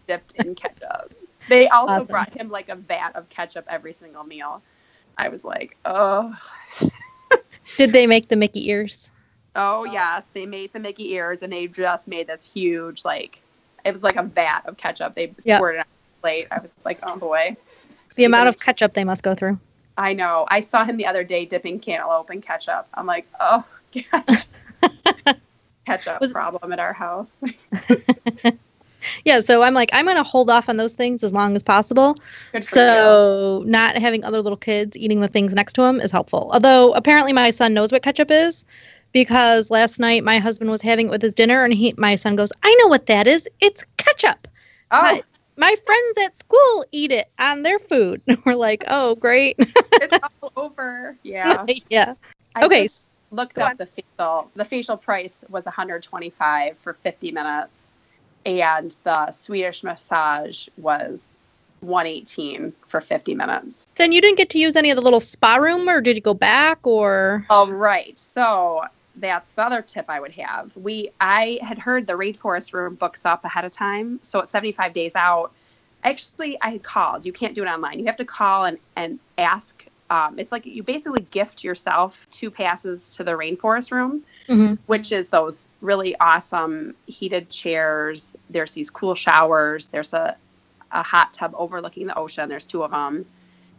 dipped in ketchup. They also brought him like a vat of ketchup every single meal. I was like, oh. Did they make the Mickey ears? Oh, yes. They made the Mickey ears, and they just made this huge, it was like a vat of ketchup. They squirted on the plate. I was like, oh, boy. The amount of ketchup they must go through. I know. I saw him the other day dipping cantaloupe in ketchup. I'm like, oh, God. Ketchup problem at our house. Yeah, so I'm like, I'm going to hold off on those things as long as possible. So not having other little kids eating the things next to him is helpful. Although apparently my son knows what ketchup is because last night my husband was having it with his dinner and my son goes, I know what that is. It's ketchup. Oh. My friends at school eat it on their food. We're like, oh, great. It's all over. Yeah. Yeah. I looked up the facial price was $125 for 50 minutes. And the Swedish massage was $118 for 50 minutes. Then you didn't get to use any of the little spa room, or did you go back, or? Oh, right. So that's the other tip I would have. I had heard the Rainforest room books up ahead of time. So it's 75 days out. Actually, I had called. You can't do it online. You have to call and ask. It's like you basically gift yourself 2 passes to the Rainforest room, which is those really awesome heated chairs. There's these cool showers. There's a hot tub overlooking the ocean. There's 2 of them.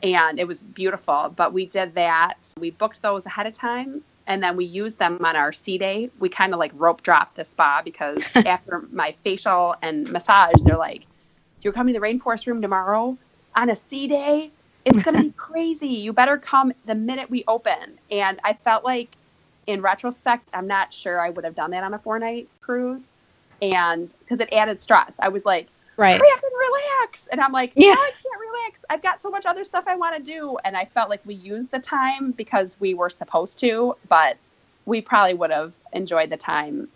And it was beautiful. But we did that. We booked those ahead of time. And then we used them on our sea day. We kind of like rope dropped the spa because after my facial and massage, they're like, you're coming to the Rainforest room tomorrow on a sea day? It's going to be crazy. You better come the minute we open. And I felt like, in retrospect, I'm not sure I would have done that on a 4-night cruise. And because it added stress. I was like, hurry up and relax. And I'm like, I can't relax. I've got so much other stuff I want to do. And I felt like we used the time because we were supposed to, but we probably would have enjoyed the time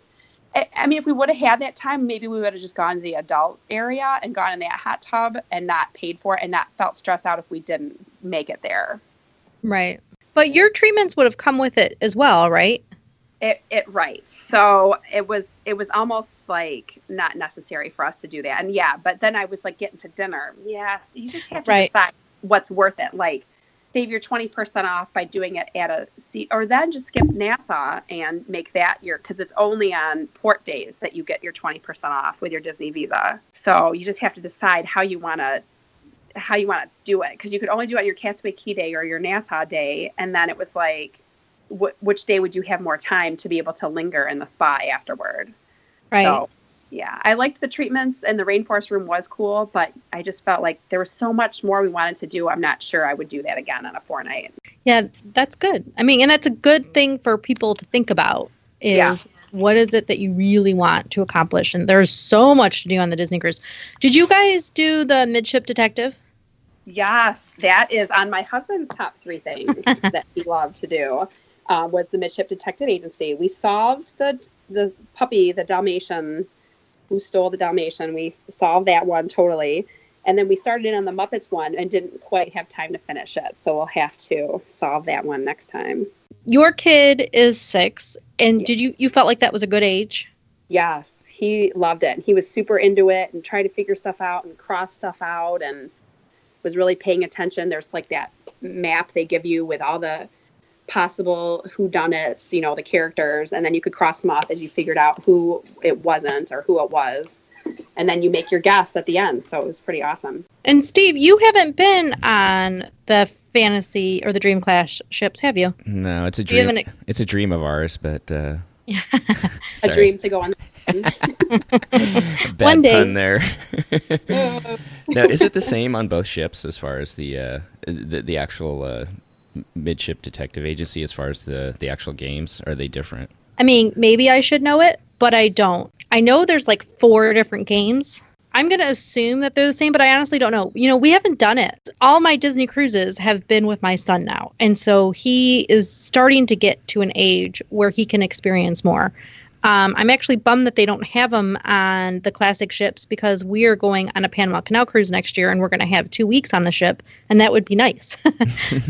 I mean, if we would have had that time, maybe we would have just gone to the adult area and gone in that hot tub and not paid for it and not felt stressed out if we didn't make it there. Right. But your treatments would have come with it as well, right? Right. So it was almost like not necessary for us to do that. And yeah, but then I was like getting to dinner. Yes. You just have to decide what's worth it. Like save your 20% off by doing it at a seat, or then just skip Nassau and make that because it's only on port days that you get your 20% off with your Disney Visa. So you just have to decide how you want to do it. Cause you could only do it on your Castaway Cay day or your Nassau day. And then it was like, which day would you have more time to be able to linger in the spa afterward? Right. So, yeah, I liked the treatments and the rainforest room was cool, but I just felt like there was so much more we wanted to do. I'm not sure I would do that again on a 4-night. Yeah, that's good. I mean, and that's a good thing for people to think about is what is it that you really want to accomplish? And there's so much to do on the Disney cruise. Did you guys do the Midship Detective? Yes, that is on my husband's top 3 things that he loved to do. Was the Midship Detective Agency. We solved the puppy, the Dalmatian, who stole the Dalmatian. We solved that one totally. And then we started in on the Muppets one and didn't quite have time to finish it. So we'll have to solve that one next time. Your kid is 6. And did you felt like that was a good age? Yes, he loved it. He was super into it and tried to figure stuff out and cross stuff out and was really paying attention. There's like that map they give you with all the possible whodunits, the characters, and then you could cross them off as you figured out who it wasn't or who it was, and then you make your guess at the end. So it was pretty awesome. And Steve, you haven't been on the Fantasy or the Dream Class ships, have you? No, it's a dream. It's a dream of ours, but a dream to go on. Bad One day. pun there. Now, is it the same on both ships as far as the actual Midship Detective Agency, as far as the actual games? Are they different? I mean, maybe I should know it, but I don't. I know there's like 4 different games. I'm going to assume that they're the same, but I honestly don't know. We haven't done it. All my Disney cruises have been with my son now. And so he is starting to get to an age where he can experience more. I'm actually bummed that they don't have them on the classic ships because we are going on a Panama Canal cruise next year and we're going to have 2 weeks on the ship. And that would be nice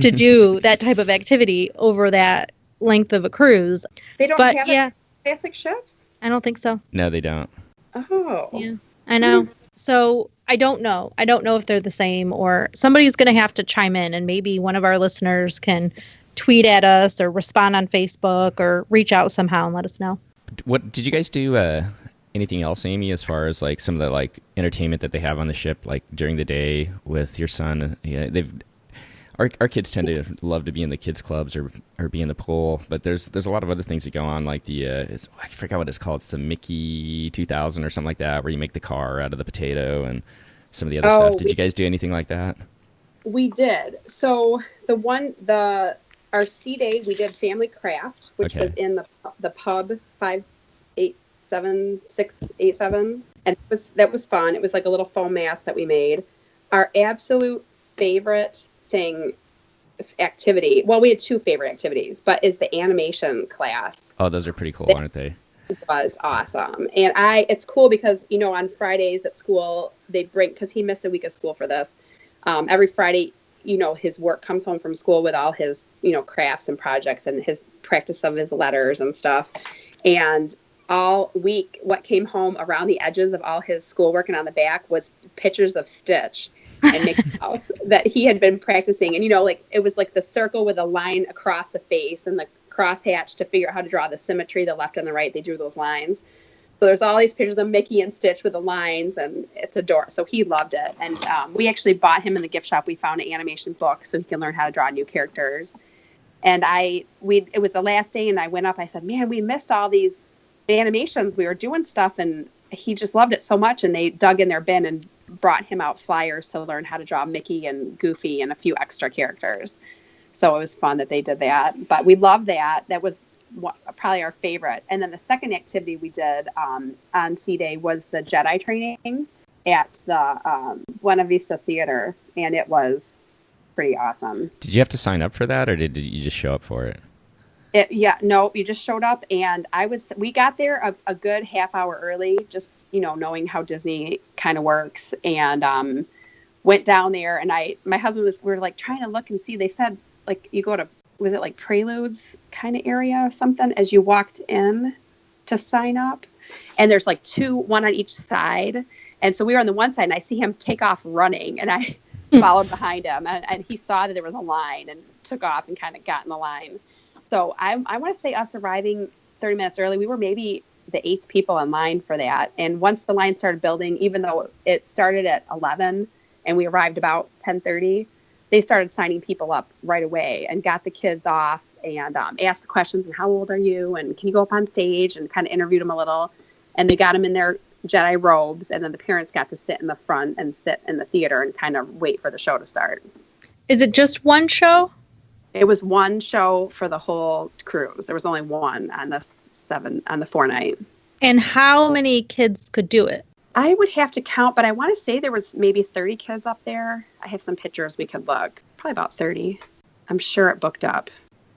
to do that type of activity over that length of a cruise. They don't have the classic ships? I don't think so. No, they don't. Oh. Yeah, I know. So I don't know. I don't know if they're the same, or somebody's going to have to chime in and maybe one of our listeners can tweet at us or respond on Facebook or reach out somehow and let us know. What did you guys do? Anything else, Amy, as far as like some of the like entertainment that they have on the ship, like during the day with your son? Yeah, our kids tend to love to be in the kids clubs or be in the pool, but there's a lot of other things that go on, like I forgot what it's called. It's the Mickey 2000 or something like that, where you make the car out of the potato and some of the other stuff. Did you guys do anything like that? We did. So our sea day, we did Family Craft, which was in the pub 587-687, and that was fun. It was like a little foam mask that we made. Our absolute favorite activity, well, we had 2 favorite activities, but is the animation class. Oh, those are pretty cool, aren't they? It was awesome. And it's cool because on Fridays at school they bring, because he missed a week of school for this, every Friday his work comes home from school with all his, crafts and projects and his practice of his letters and stuff. And all week, what came home around the edges of all his schoolwork and on the back was pictures of Stitch and Mickey Mouse that he had been practicing. And, it was like the circle with a line across the face and the crosshatch to figure out how to draw the symmetry, the left and the right. They drew those lines. So there's all these pictures of Mickey and Stitch with the lines, and it's adorable. So he loved it. And we actually bought him in the gift shop. We found an animation book so he can learn how to draw new characters. And it was the last day, and I went up. I said, man, we missed all these animations. We were doing stuff, and he just loved it so much. And they dug in their bin and brought him out flyers to learn how to draw Mickey and Goofy and a few extra characters. So it was fun that they did that. But we loved that. That was probably our favorite. And then the second activity we did on Sea Day was the Jedi training at the Buena Vista Theater, and it was pretty awesome. Did you have to sign up for that, or did you just show up for it? No, you just showed up, and we got there a good half hour early, just, knowing how Disney kind of works, and went down there, and my husband we were like trying to look and see, they said like you go to, was it like Preludes kind of area or something as you walked in to sign up, and there's like one on each side, and so we were on the one side, and I see him take off running, and I followed behind him, and he saw that there was a line and took off and kind of got in the line. So I want to say us arriving 30 minutes early, we were maybe the 8th people in line for that. And once the line started building, even though it started at 11 and we arrived about 10:30, they started signing people up right away and got the kids off and asked the questions, and how old are you? And can you go up on stage, and kind of interviewed them a little. And they got them in their Jedi robes. And then the parents got to sit in the front and sit in the theater and kind of wait for the show to start. Is it just one show? It was one show for the whole cruise. There was only one on the 4-night. And how many kids could do it? I would have to count, but I want to say there was maybe 30 kids up there. I have some pictures we could look. Probably about 30. I'm sure it booked up.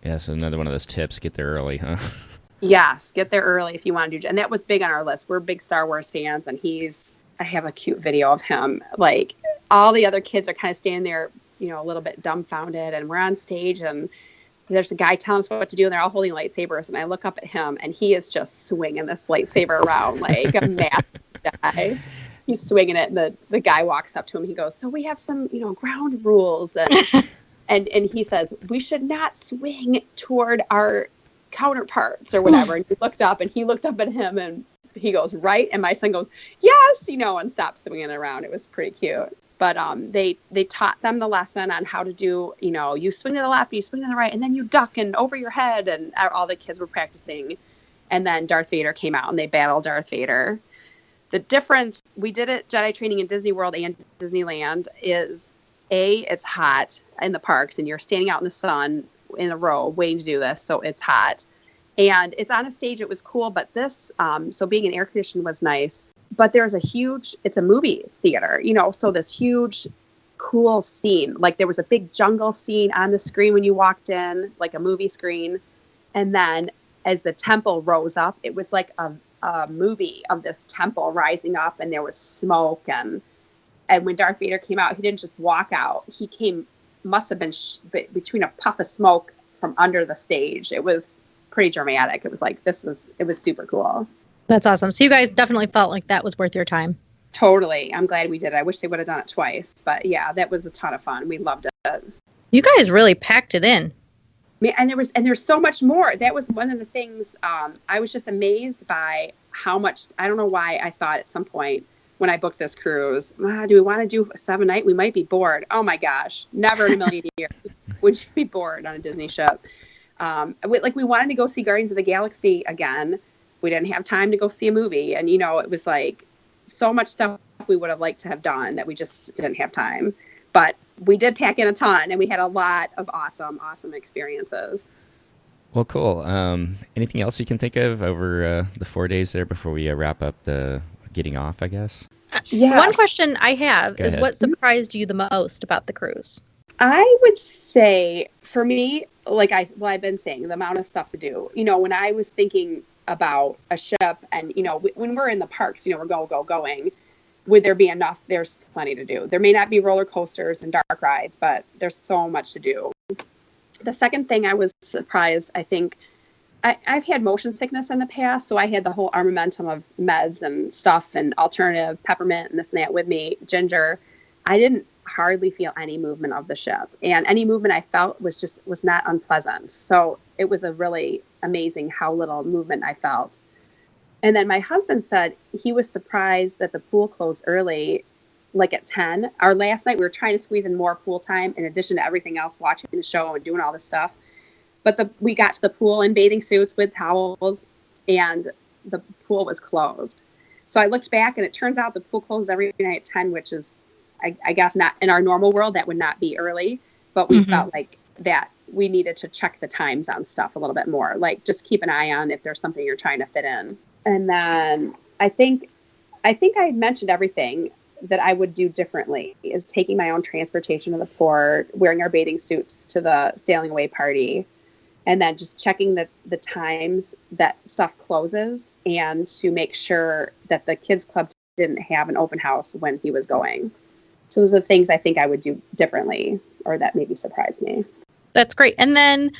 Yeah, so another one of those tips, get there early, huh? Yes, get there early if you want to do. And that was big on our list. We're big Star Wars fans, and I have a cute video of him. Like, all the other kids are kind of standing there, a little bit dumbfounded, and we're on stage, and there's a guy telling us what to do, and they're all holding lightsabers, and I look up at him, and he is just swinging this lightsaber around like a massive guy. He's swinging it, and the guy walks up to him, he goes, so we have some, ground rules, and he says, we should not swing toward our counterparts or whatever. And he looked up at him, and he goes, right, and my son goes, yes, and stopped swinging around. It was pretty cute. But they taught them the lesson on how to do, you swing to the left, you swing to the right, and then you duck and over your head, and all the kids were practicing. And then Darth Vader came out, and they battled Darth Vader. The difference, we did it Jedi training in Disney World and Disneyland, is it's hot in the parks, and you're standing out in the sun in a row waiting to do this, so it's hot. And it's on a stage, it was cool, but this, so being in air conditioning was nice. But there's it's a movie theater, so this huge, cool scene. Like, there was a big jungle scene on the screen when you walked in, like a movie screen. And then as the temple rose up, it was like a movie of this temple rising up, and there was smoke. And when Darth Vader came out, he didn't just walk out. He must have been between a puff of smoke from under the stage. It was pretty dramatic. It was like, it was super cool. That's awesome. So you guys definitely felt like that was worth your time. Totally. I'm glad we did it. I wish they would have done it twice. But yeah, that was a ton of fun. We loved it. You guys really packed it in. And there's so much more. That was one of the things I was just amazed by how much. I don't know why I thought at some point when I booked this cruise, do we want to do a 7-night? We might be bored. Oh my gosh. Never in a million years would you be bored on a Disney ship. We wanted to go see Guardians of the Galaxy again. We didn't have time to go see a movie. And, it was like so much stuff we would have liked to have done that we just didn't have time. But we did pack in a ton, and we had a lot of awesome experiences. Well, cool. Anything else you can think of over the 4 days there before we wrap up the getting off, I guess? Yeah. One question I have is, ahead. what surprised you the most about the cruise? I would say, for me, I've been saying, the amount of stuff to do. When I was thinking about a ship, and when we're in the parks, we're going, would there be enough? There's plenty to do. There may not be roller coasters and dark rides, but there's so much to do. The second thing I was surprised, I think I've had motion sickness in the past, so I had the whole armamentum of meds and stuff and alternative peppermint and this and that with me, ginger. I didn't hardly feel any movement of the ship, and any movement I felt was not unpleasant. So it was a really amazing how little movement I felt. And then my husband said he was surprised that the pool closed early, like at 10. Our last night we were trying to squeeze in more pool time in addition to everything else, watching the show and doing all this stuff. But we got to the pool in bathing suits with towels, and the pool was closed. So I looked back, and it turns out the pool closes every night at 10, which is, I guess, not in our normal world, that would not be early. But we felt like that we needed to check the times on stuff a little bit more. Like, just keep an eye on if there's something you're trying to fit in. And then I think I mentioned everything that I would do differently, is taking my own transportation to the port, wearing our bathing suits to the sailing away party, and then just checking the times that stuff closes and to make sure that the kids club didn't have an open house when he was going. So those are the things I think I would do differently, or that maybe surprised me. That's great. And then,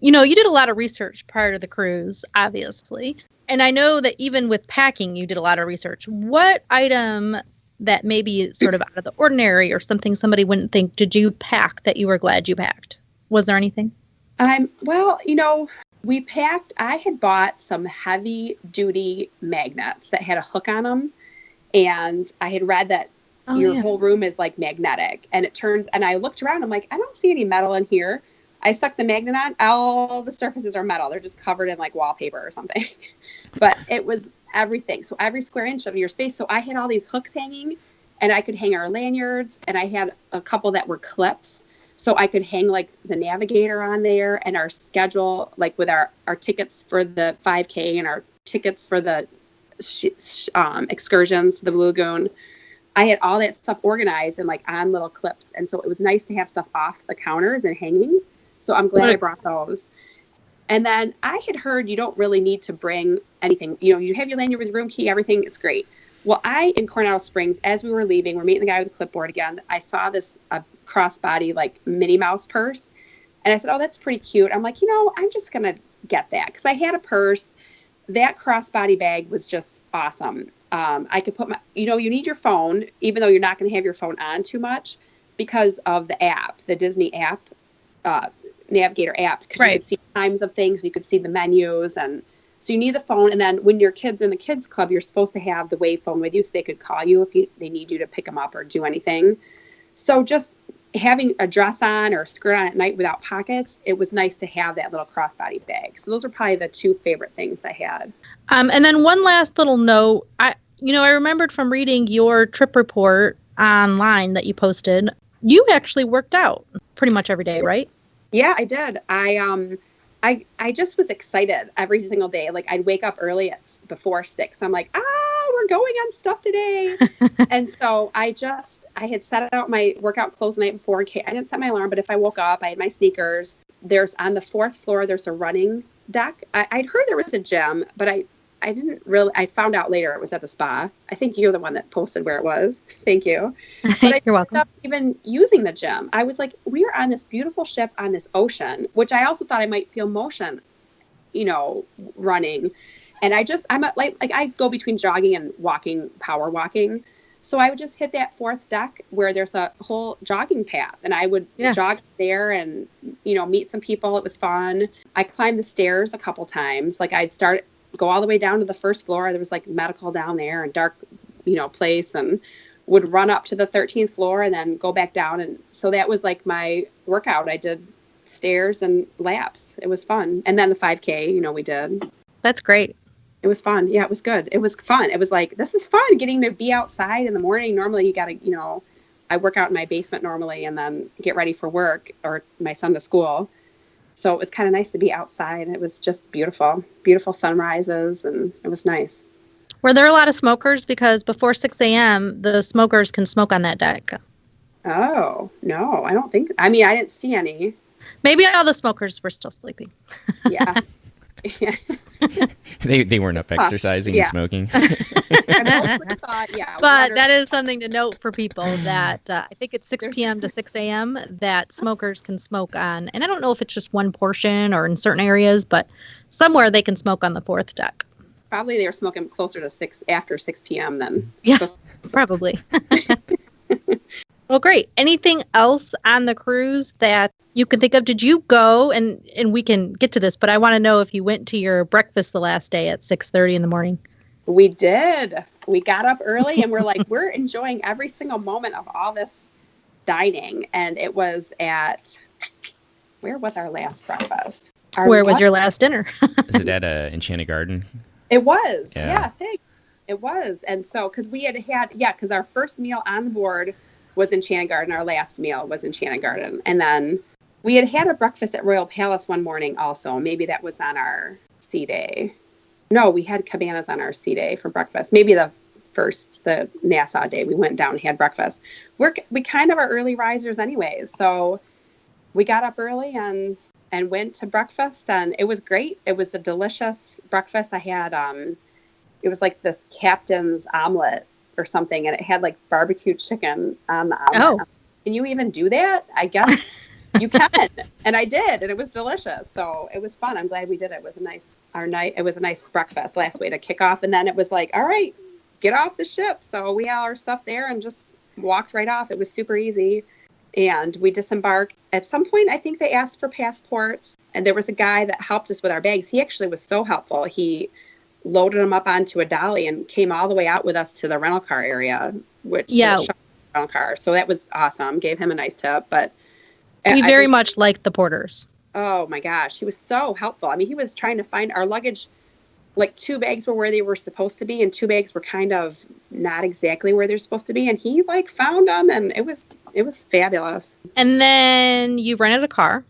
you know, you did a lot of research prior to the cruise, obviously. And I know that even with packing, you did a lot of research. What item that maybe is sort of out of the ordinary or something somebody wouldn't think did you pack that you were glad you packed? Was there anything? Well, you know, I had bought some heavy duty magnets that had a hook on them. And I had read that whole room is like magnetic, and I looked around, I'm like, I don't see any metal in here. I stuck the magnet on, all the surfaces are metal. They're just covered in like wallpaper or something. But it was everything. So every square inch of your space. So I had all these hooks hanging, and I could hang our lanyards, and I had a couple that were clips. So I could hang like the navigator on there, and our schedule, like with our tickets for the 5K and our tickets for the excursions to the Blue Lagoon. I had all that stuff organized and like on little clips. And so it was nice to have stuff off the counters and hanging. So I'm glad I brought those. And then I had heard you don't really need to bring anything. You know, you have your lanyard with your room key, everything. It's great. Well, in Coronado Springs, as we were leaving, we're meeting the guy with the clipboard again. I saw this crossbody like Minnie Mouse purse. And I said, oh, that's pretty cute. I'm like, you know, I'm just going to get that. Because I had a purse. That crossbody bag was just awesome. I could put you need your phone, even though you're not going to have your phone on too much because of the app, the Disney app, Navigator app, because you could see times of things, you could see the menus. And so you need the phone. And then when your kid's in the kids club, you're supposed to have the Wave phone with you so they could call you if they need you to pick them up or do anything. So just having a dress on or a skirt on at night without pockets, it was nice to have that little crossbody bag. So those are probably the two favorite things I had. And then one last little note. I remembered from reading your trip report online that you posted, you actually worked out pretty much every day, right? Yeah, I did. I just was excited every single day. Like I'd wake up early before 6. I'm like, we're going on stuff today. And so I had set out my workout clothes the night before. I didn't set my alarm, but if I woke up, I had my sneakers. There's on the 4th floor, there's a running deck. I'd heard there was a gym, but I found out later it was at the spa. I think you're the one that posted where it was. Thank you. But You're welcome. Up even using the gym. I was like, we are on this beautiful ship on this ocean, which I also thought I might feel motion, running. And I'm like I go between jogging and walking, power walking. So I would just hit that 4th deck where there's a whole jogging path, and I would jog there and, meet some people. It was fun. I climbed the stairs a couple times. Like I'd go all the way down to the 1st floor. There was like medical down there and dark, place, and would run up to the 13th floor and then go back down. And so that was like my workout. I did stairs and laps. It was fun. And then the 5K, we did. That's great. It was fun. Yeah, it was good. It was fun. It was like, this is fun getting to be outside in the morning. Normally you got to, I work out in my basement normally and then get ready for work or my son to school. So it was kind of nice to be outside. It was just beautiful, beautiful sunrises, and it was nice. Were there a lot of smokers? Because before 6 a.m., the smokers can smoke on that deck. Oh, no, I don't think. I didn't see any. Maybe all the smokers were still sleeping. Yeah. Yeah. They weren't up exercising and smoking. But that is something to note for people that I think it's 6 p.m. to 6 a.m. that smokers can smoke on. And I don't know if it's just one portion or in certain areas, but somewhere they can smoke on the 4th deck. Probably they were smoking closer to 6 after 6 p.m. then. Yeah, probably. Well, great. Anything else on the cruise that you can think of? Did you go, and we can get to this, but I want to know if you went to your breakfast the last day at 6:30 in the morning. We did. We got up early and we're enjoying every single moment of all this dining. And it was where was our last breakfast? Where was your last dinner? Is it at Enchanted Garden? It was. Yeah. Yes. Hey, it was. And so, because our first meal on board was Enchanted Garden. Our last meal was Enchanted Garden. And then we had a breakfast at Royal Palace one morning also. Maybe that was on our sea day. No, we had cabanas on our sea day for breakfast. Maybe the Nassau day, we went down and had breakfast. We kind of are early risers anyways. So we got up early and and went to breakfast, and it was great. It was a delicious breakfast. I had it was like this captain's omelet or something, and it had like barbecue chicken on the omelet. Oh. Can you even do that? I guess you can. And I did, and it was delicious. So it was fun. I'm glad we did it. It was a nice breakfast last way to kick off. And then it was like, all right, get off the ship. So we had our stuff there and just walked right off. It was super easy. And we disembarked. At some point, I think they asked for passports, and there was a guy that helped us with our bags. He actually was so helpful. He loaded them up onto a dolly and came all the way out with us to the rental car area, which rental car. So that was awesome. Gave him a nice tip, but we very much liked the porters. Oh my gosh, he was so helpful. I mean, he was trying to find our luggage. Like 2 bags were where they were supposed to be, and 2 bags were kind of not exactly where they're supposed to be. And he like found them, and it was fabulous. And then you rented a car.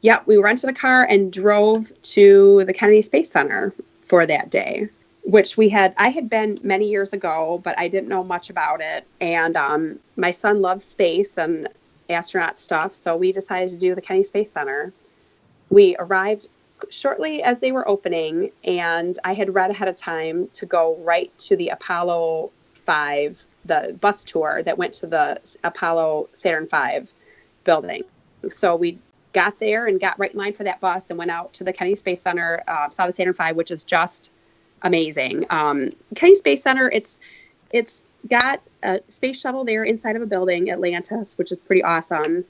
Yep, we rented a car and drove to the Kennedy Space Center for that day, which I had been many years ago, but I didn't know much about it. And my son loves space and astronaut stuff, so we decided to do the Kennedy Space Center. We arrived shortly as they were opening, and I had read ahead of time to go right to the Apollo 5, the bus tour that went to the Apollo Saturn V building. So we got there and got right in line for that bus and went out to the Kennedy Space Center, saw the Saturn V, which is just amazing. Kennedy Space Center, it's got a space shuttle there inside of a building, Atlantis, which is pretty awesome.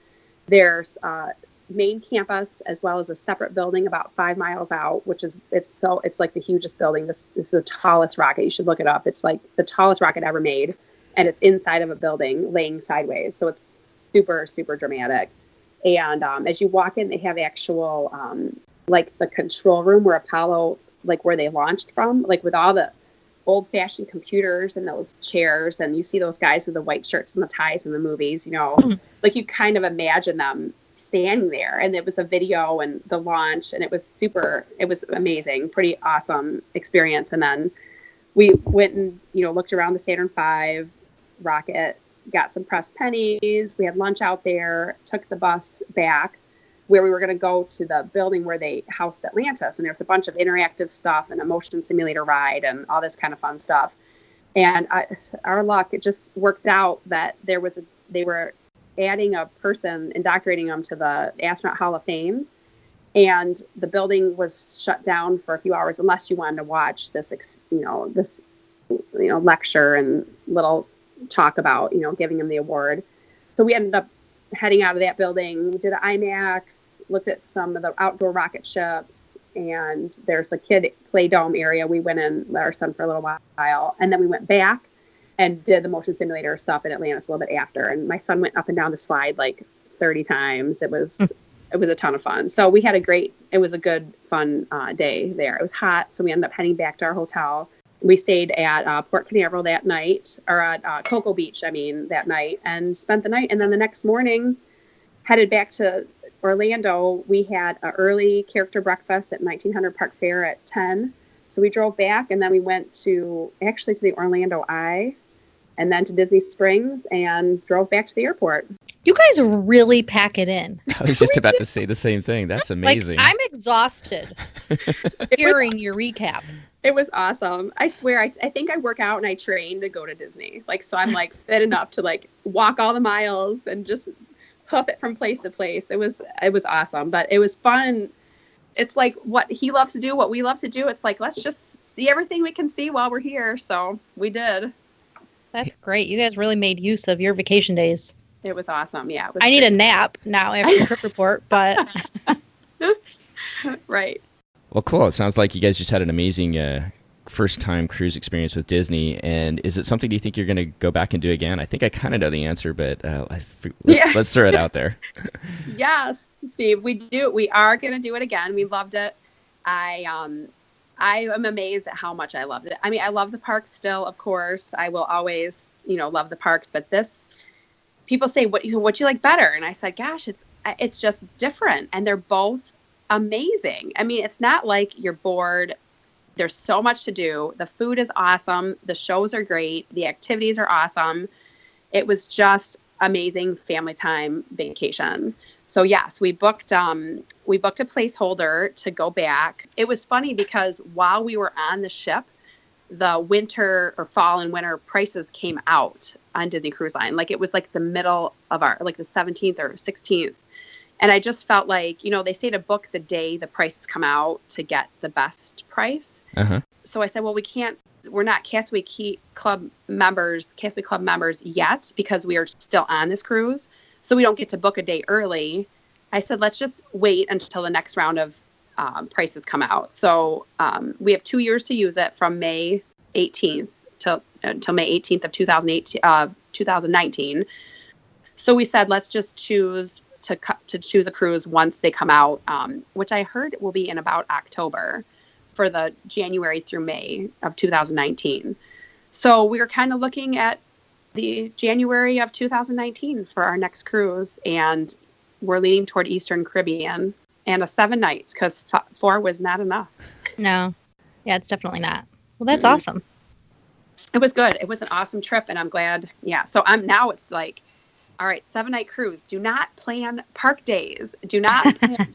There's main campus as well as a separate building about 5 miles out, which is it's like the hugest building. This is the tallest rocket. You should look it up. It's like the tallest rocket ever made, and it's inside of a building laying sideways, so it's super, super dramatic. And as you walk in, they have actual like the control room where Apollo, like where they launched from, like with all the old-fashioned computers and those chairs, and you see those guys with the white shirts and the ties in the movies, like you kind of imagine them standing there. And it was a video and the launch, and it was amazing, pretty awesome experience. And then we went and looked around the Saturn V rocket, got some pressed pennies. We had lunch out there, took the bus back where we were going to go to the building where they housed Atlantis. And there's a bunch of interactive stuff and a motion simulator ride and all this kind of fun stuff. And our luck, it just worked out that they were adding a person, indoctrinating them to the Astronaut Hall of Fame. And the building was shut down for a few hours unless you wanted to watch this, lecture and little talk about, giving him the award. So we ended up heading out of that building. We did an IMAX, looked at some of the outdoor rocket ships, and there's a kid play dome area. We went in, let our son for a little while, and then we went back and did the motion simulator stuff in Atlantis a little bit after. And my son went up and down the slide like 30 times. It was a ton of fun. So we had it was a good, fun day there. It was hot, so we ended up heading back to our hotel. We stayed at Port Canaveral that night, or at Cocoa Beach, that night, and spent the night. And then the next morning, headed back to Orlando. We had an early character breakfast at 1900 Park Fair at 10. So we drove back, and then we went to the Orlando Eye, and then to Disney Springs, and drove back to the airport. You guys really pack it in. I was just about to say the same thing. That's amazing. Like, I'm exhausted hearing your recap. It was awesome. I swear, I think I work out and I train to go to Disney. Like, so I'm like fit enough to like walk all the miles and just hoof it from place to place. It was awesome, but it was fun. It's like what he loves to do, what we love to do. It's like, let's just see everything we can see while we're here. So we did. That's great. You guys really made use of your vacation days. It was awesome. Yeah. I need a nap now after the trip report, but. Right. Well, cool. It sounds like you guys just had an amazing first-time cruise experience with Disney. And is it something you think you're going to go back and do again? I think I kind of know the answer, but let's throw it out there. Yes, Steve, we do. We are going to do it again. We loved it. I am amazed at how much I loved it. I mean, I love the parks still, of course. I will always, love the parks. But people say, what you like better? And I said, gosh, it's just different. And they're both amazing. I mean, it's not like you're bored. There's so much to do. The food is awesome. The shows are great. The activities are awesome. It was just amazing family time vacation. So yes, we booked a placeholder to go back. It was funny because while we were on the ship, the winter or fall and winter prices came out on Disney Cruise Line. Like it was like the middle of like the 17th or 16th. And I just felt like, they say to book the day the prices come out to get the best price. Uh-huh. So I said, well, we're not Castaway Club members yet because we are still on this cruise. So we don't get to book a day early. I said, let's just wait until the next round of prices come out. So we have 2 years to use it from May 18th until May 18th of 2019. So we said, let's just choose a cruise once they come out, which I heard will be in about October for the January through May of 2019. So we were kind of looking at the January of 2019 for our next cruise, and we're leaning toward Eastern Caribbean and a 7 nights because 4 was not enough. No. Yeah, it's definitely not. Well, that's awesome. It was good. It was an awesome trip, and I'm glad. Yeah. So now it's like, all right, 7-night cruise. Do not plan park days. Do not plan,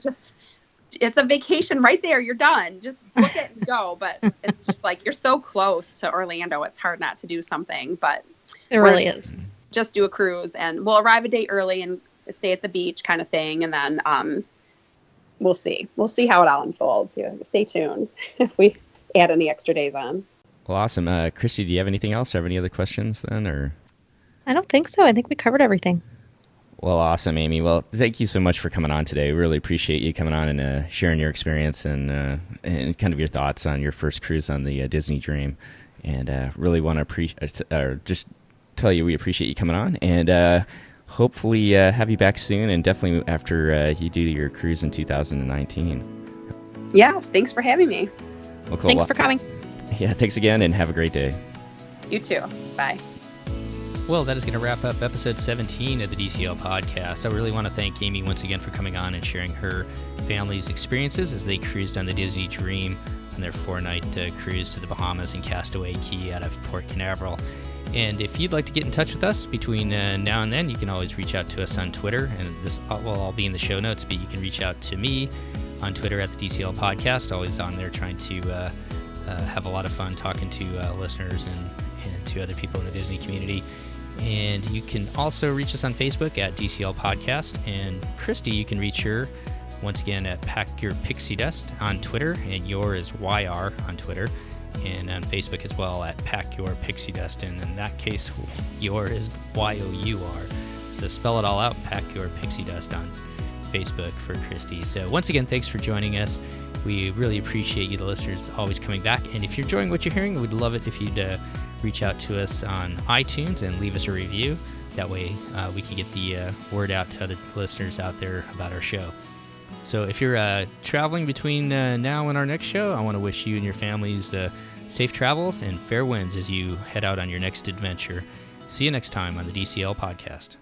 it's a vacation right there. You're done. Just book it and go. But it's just like, you're so close to Orlando. It's hard not to do something, but it really is. Just do a cruise, and we'll arrive a day early and stay at the beach kind of thing. And then, we'll see. We'll see how it all unfolds. Yeah, stay tuned if we add any extra days on. Well, awesome. Christy, do you have anything else? Or have any other questions then, or? I don't think so. I think we covered everything. Well, awesome, Amy. Well, thank you so much for coming on today. Really appreciate you coming on and sharing your experience and kind of your thoughts on your first cruise on the Disney Dream. And really want to just tell you we appreciate you coming on, and hopefully have you back soon, and definitely after you do your cruise in 2019. Yes, thanks for having me. Well, cool. Thanks for coming. Yeah, thanks again, and have a great day. You too. Bye. Well, that is going to wrap up episode 17 of the DCL podcast. I really want to thank Amy once again for coming on and sharing her family's experiences as they cruised on the Disney Dream on their 4-night cruise to the Bahamas and Castaway Cay out of Port Canaveral. And if you'd like to get in touch with us between now and then, you can always reach out to us on Twitter, and this will all be in the show notes, but you can reach out to me on Twitter at the DCL podcast, always on there trying to have a lot of fun talking to listeners and to other people in the Disney community. And you can also reach us on Facebook at DCL Podcast. And Christy, you can reach her once again at Pack Your Pixie Dust on Twitter, and your is YR on Twitter, and on Facebook as well at Pack Your Pixie Dust. And in that case, your is YOUR. So spell it all out, Pack Your Pixie Dust on Facebook for Christy. So once again, thanks for joining us. We really appreciate you, the listeners, always coming back. And if you're enjoying what you're hearing, we'd love it if you'd reach out to us on iTunes and leave us a review. That way we can get the word out to other listeners out there about our show. So if you're traveling between now and our next show, I want to wish you and your families safe travels and fair winds as you head out on your next adventure. See you next time on the DCL podcast.